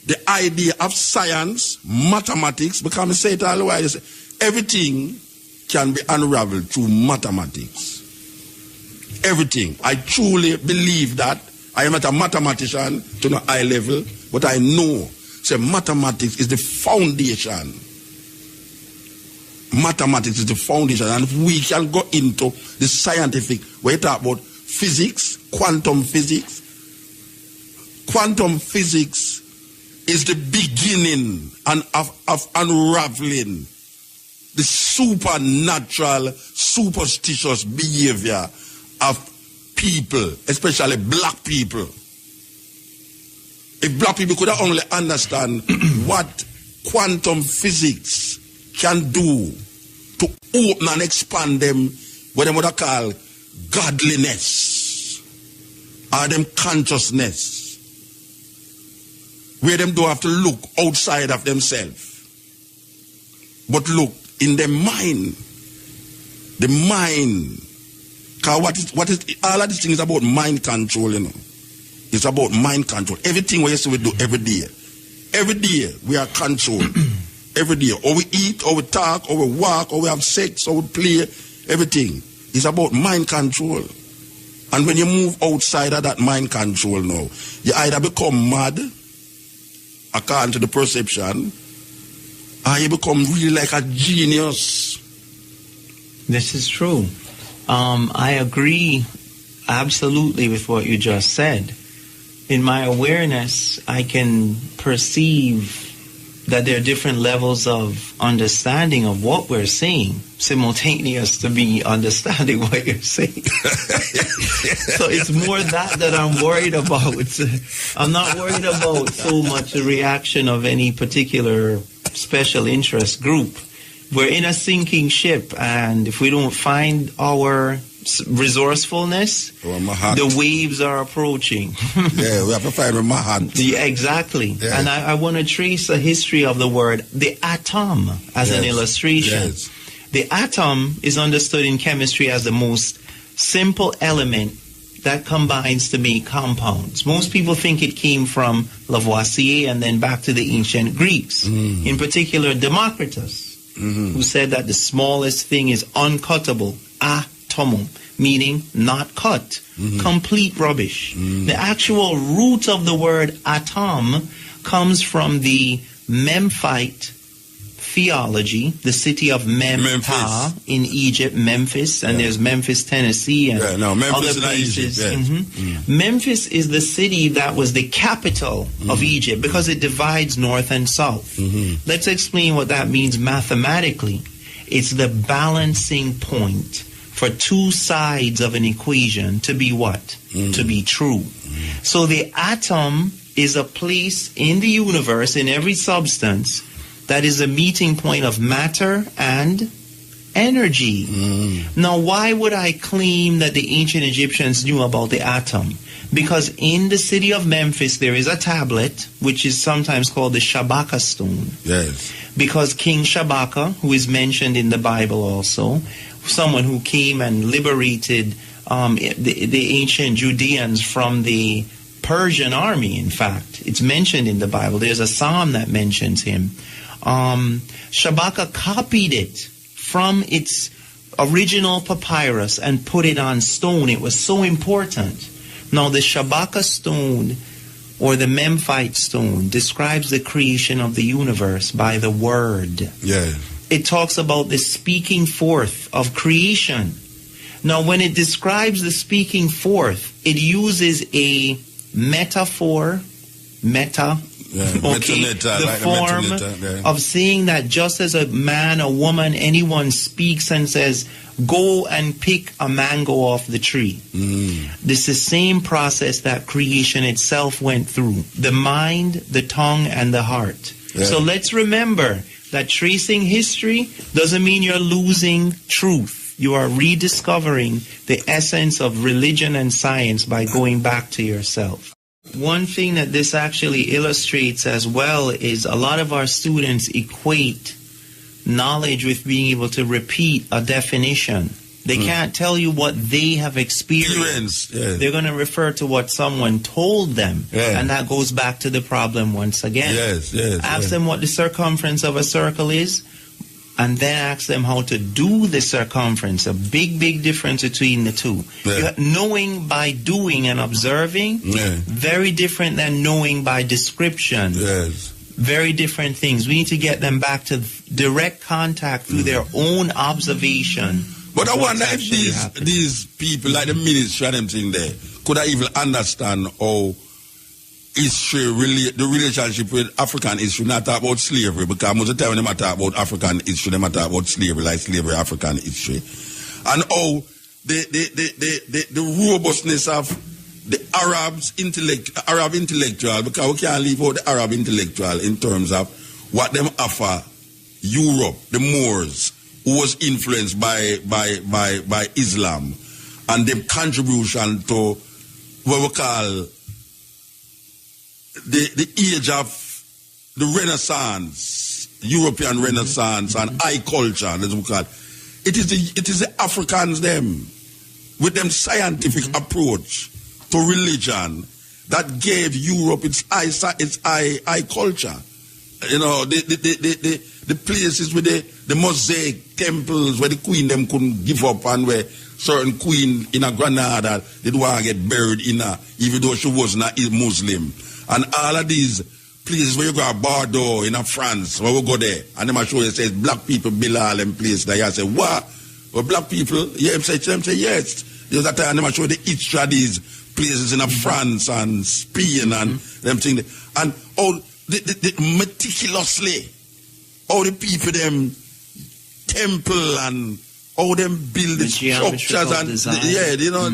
The idea of science, mathematics, because I say it all the while, everything can be unraveled through mathematics. Everything. I truly believe that. I am not a mathematician to no high level, but I know mathematics is the foundation. Mathematics is the foundation. And if we can go into the scientific, where you talk about physics, quantum physics is the beginning of unraveling the supernatural, superstitious behavior of people, especially black people. If black people could only understand what quantum physics can do to open and expand them, what they would call godliness, or them consciousness, where them don't have to look outside of themselves, but look in their mind. The mind. Because what is all of this thing is about mind control, you know. It's about mind control. Everything we used to do every day. Every day we are controlled. Every day. Or we eat, or we talk, or we walk, or we have sex, or we play. Everything is about mind control. And when you move outside of that mind control now, you either become mad, according to the perception, or you become really like a genius. This is true. I agree absolutely with what you just said. In my awareness, I can perceive that there are different levels of understanding of what we're saying, simultaneous to me understanding what you're saying. So it's more that I'm worried about. I'm not worried about so much the reaction of any particular special interest group. We're in a sinking ship, and if we don't find our resourcefulness, the waves are approaching. Yeah, we have to find a Mahat. Yeah, exactly. Yeah. And I want to trace a history of the word, the atom, as an illustration. Yes. The atom is understood in chemistry as the most simple element that combines to make compounds. Most people think it came from Lavoisier and then back to the ancient Greeks. In particular, Democritus, who said that the smallest thing is uncuttable, atomum, meaning not cut, complete rubbish. The actual root of the word atom comes from the Memphite theology, the city of Memphis in Egypt, Memphis, and there's Memphis, Tennessee, and other places. Memphis is the city that was the capital of Egypt because it divides north and south. Let's explain what that means mathematically. It's the balancing point for two sides of an equation to be what? To be true. So the atom is a place in the universe, in every substance, that is a meeting point of matter and energy. Now, why would I claim that the ancient Egyptians knew about the atom? Because in the city of Memphis, there is a tablet, which is sometimes called the Shabaka stone. Yes. Because King Shabaka, who is mentioned in the Bible also, someone who came and liberated the ancient Judeans from the Persian army, in fact. It's mentioned in the Bible. There's a psalm that mentions him. Shabaka copied it from its original papyrus and put it on stone. It was so important. Now, the Shabaka stone, or the Memphite stone, describes the creation of the universe by the word. Yeah. It talks about the speaking forth of creation. Now, when it describes the speaking forth, it uses a metaphor, the form of saying that just as a man, a woman, anyone speaks and says, go and pick a mango off the tree. This is the same process that creation itself went through. The mind, the tongue, and the heart. Yeah. So let's remember that tracing history doesn't mean you're losing truth. You are rediscovering the essence of religion and science by going back to yourself. One thing that this actually illustrates as well is a lot of our students equate knowledge with being able to repeat a definition. They can't tell you what they have experienced. Yeah. They're going to refer to what someone told them. Yeah. And that goes back to the problem once again. Ask them what the circumference of a circle is, and then ask them how to do the circumference. A big, big difference between the two. Yeah. Knowing by doing and observing, very different than knowing by description. Yes. Very different things. We need to get them back to direct contact through their own observation. But I wonder if these people, like the ministry and them thing there, could I even understand how history, the relationship with African history, not talk about slavery, because most of the time when they talk about African history, they talk about slavery, like slavery, African history. And how the robustness of the Arab intellectual, because we can't leave out the Arab intellectual in terms of what them offer Europe, the Moors, who was influenced by Islam, and their contribution to what we call the age of the Renaissance, European Renaissance, and high culture, as we call it. It is the Africans, them, with them scientific approach to religion, that gave Europe its high culture. You know, the places with the mosaic temples where the queen them couldn't give up, and where certain queen in a Granada did want to get buried in even though she wasn't a Muslim. And all of these places where you go to Bordeaux in France, where we go there, and them show you says black people build all them places there. You say, what? Well, black people? Yeah, them say yes. There's that time them show the history of these places in France and Spain and them things. And all the meticulously, all the people them temple and all them build the structures and you know.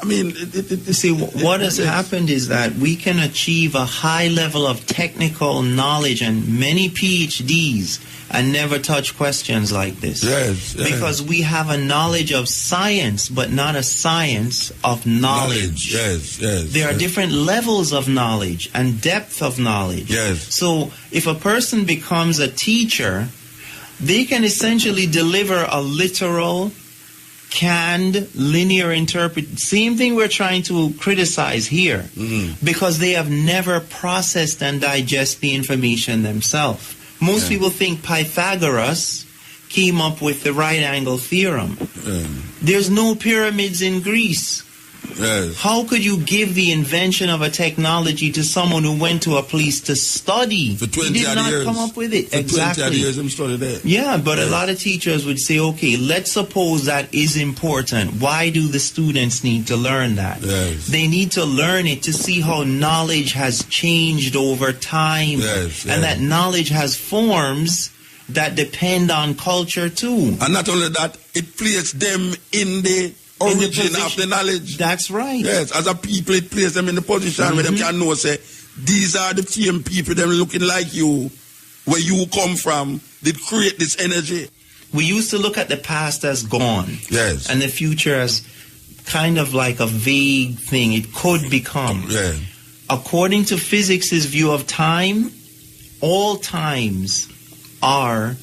I mean, see, what has happened is that we can achieve a high level of technical knowledge and many PhDs and never touch questions like this. Yes. Because we have a knowledge of science, but not a science of knowledge. Yes. There are different levels of knowledge and depth of knowledge. Yes. So if a person becomes a teacher, they can essentially deliver a literal, canned, linear interpret. Same thing we're trying to criticize here, because they have never processed and digest the information themselves. Most people think Pythagoras came up with the right angle theorem. There's no pyramids in Greece. How could you give the invention of a technology to someone who went to a place to study? For 20 he did not years. come up with it. For exactly. 20 years I'm studying that. Yeah, but a lot of teachers would say, okay, let's suppose that is important. Why do the students need to learn that? They need to learn it to see how knowledge has changed over time. And that knowledge has forms that depend on culture too. And not only that, it places them in the origin of the knowledge. That's right. Yes, as a people, it places them in the position where them can know, say, these are the same people, them looking like you, where you come from, they create this energy. We used to look at the past as gone. Yes. And the future as kind of like a vague thing. It could become. Yeah. According to physics' view of time, all times are,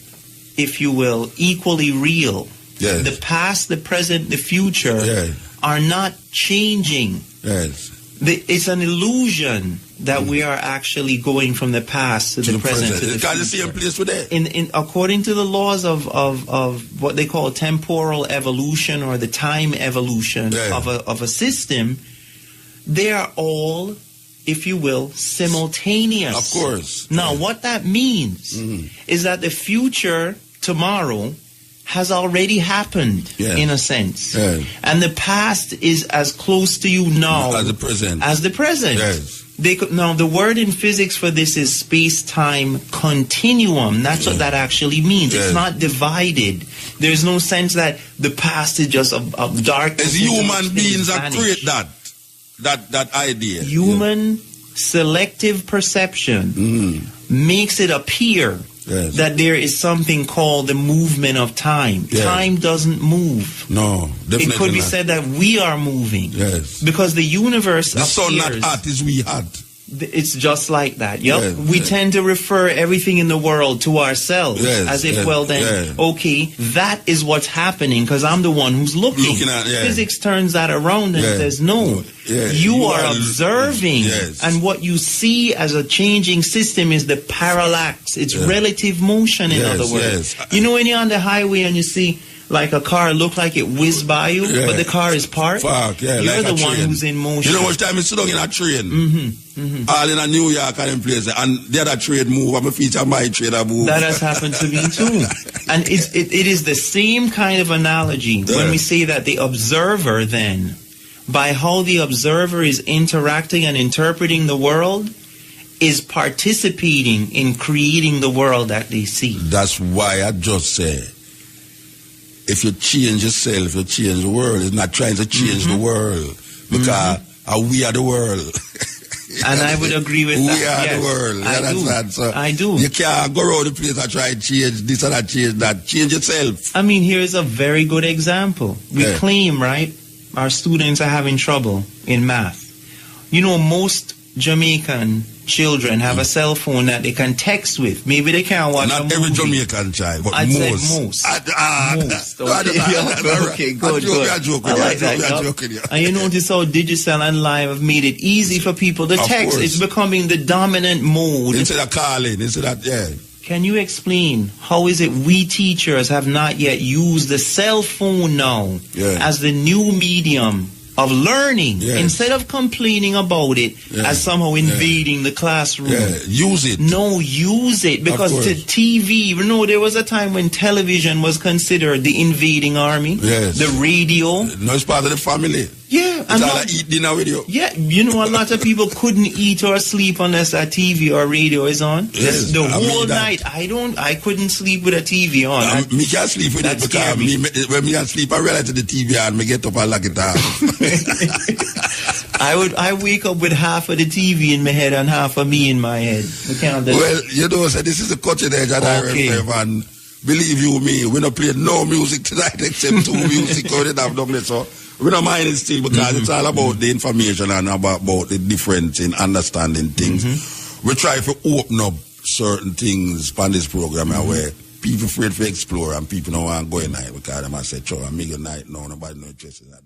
if you will, equally real. Yes. The past, the present, the future are not changing. Yes. It's an illusion that we are actually going from the past to the present to the future. It's the same place today. According to the laws of what they call temporal evolution or the time evolution of a system, they are all, if you will, simultaneous. Of course. Now, what that means is that the future tomorrow has already happened in a sense. Yes. And the past is as close to you now as the present. Yes. Now, the word in physics for this is space-time continuum. That's what that actually means. Yes. It's not divided. There's no sense that the past is just a darkness. It's human beings that create that idea. Human selective perception makes it appear that there is something called the movement of time. Time doesn't move. No, definitely it could be not. said that we are moving. Yes. Because the universe the sun not hot is we hot. It's just like that. Yep. We tend to refer everything in the world to ourselves as if, okay, that is what's happening because I'm the one who's looking at Physics turns that around and says, no, you are observing. And what you see as a changing system is the parallax. It's relative motion, in other words. You know when you're on the highway and you see like a car look like it whizzed by you, but the car is parked. You're like the one who's in motion. You know what time it's stuck in a train? All in a New York and in place, and the other train move, and my feet and my train move. That has happened to me too. And it is the same kind of analogy when we say that the observer then, by how the observer is interacting and interpreting the world, is participating in creating the world that they see. That's why I just say, if you change yourself, you change the world. It's not trying to change the world because we are the world. And I would agree with that. We are the world. I do. You can't go around the place and try and change this and that, change that. Change yourself. I mean, here's a very good example. We claim, right, our students are having trouble in math. You know, most Jamaican children have a cell phone that they can text with. Maybe they can't watch a movie. Not every Jamaican child, but I'd most. say most. Okay, good. I like that. And you notice how digital and live have made it easy for people to text. It's becoming the dominant mode. Instead of calling, Can you explain how is it we teachers have not yet used the cell phone now as the new medium of learning instead of complaining about it as somehow invading the classroom? Use it. No, use it because the TV, you know, there was a time when television was considered the invading army. The radio. No, it's part of the family. Yeah. It's all eat dinner with you. Yeah, you know, a lot of people couldn't eat or sleep unless a TV or radio is on. The whole night, I couldn't sleep with a TV on. Me can't sleep with it because when me sleep, I realize the TV on, me get up and lock it down. I wake up with half of the TV in my head and half of me in my head. Well, you know, so this is the cutting edge that I refer, and believe you me, we don't play no music tonight except two music. We don't have Douglas, so we don't mind it still because it's all about the information and about the difference in understanding things. We try to open up certain things on this program where people afraid to explore and people don't want to go in night because they might say, "Sure, I'm making night." No, nobody no interested in that.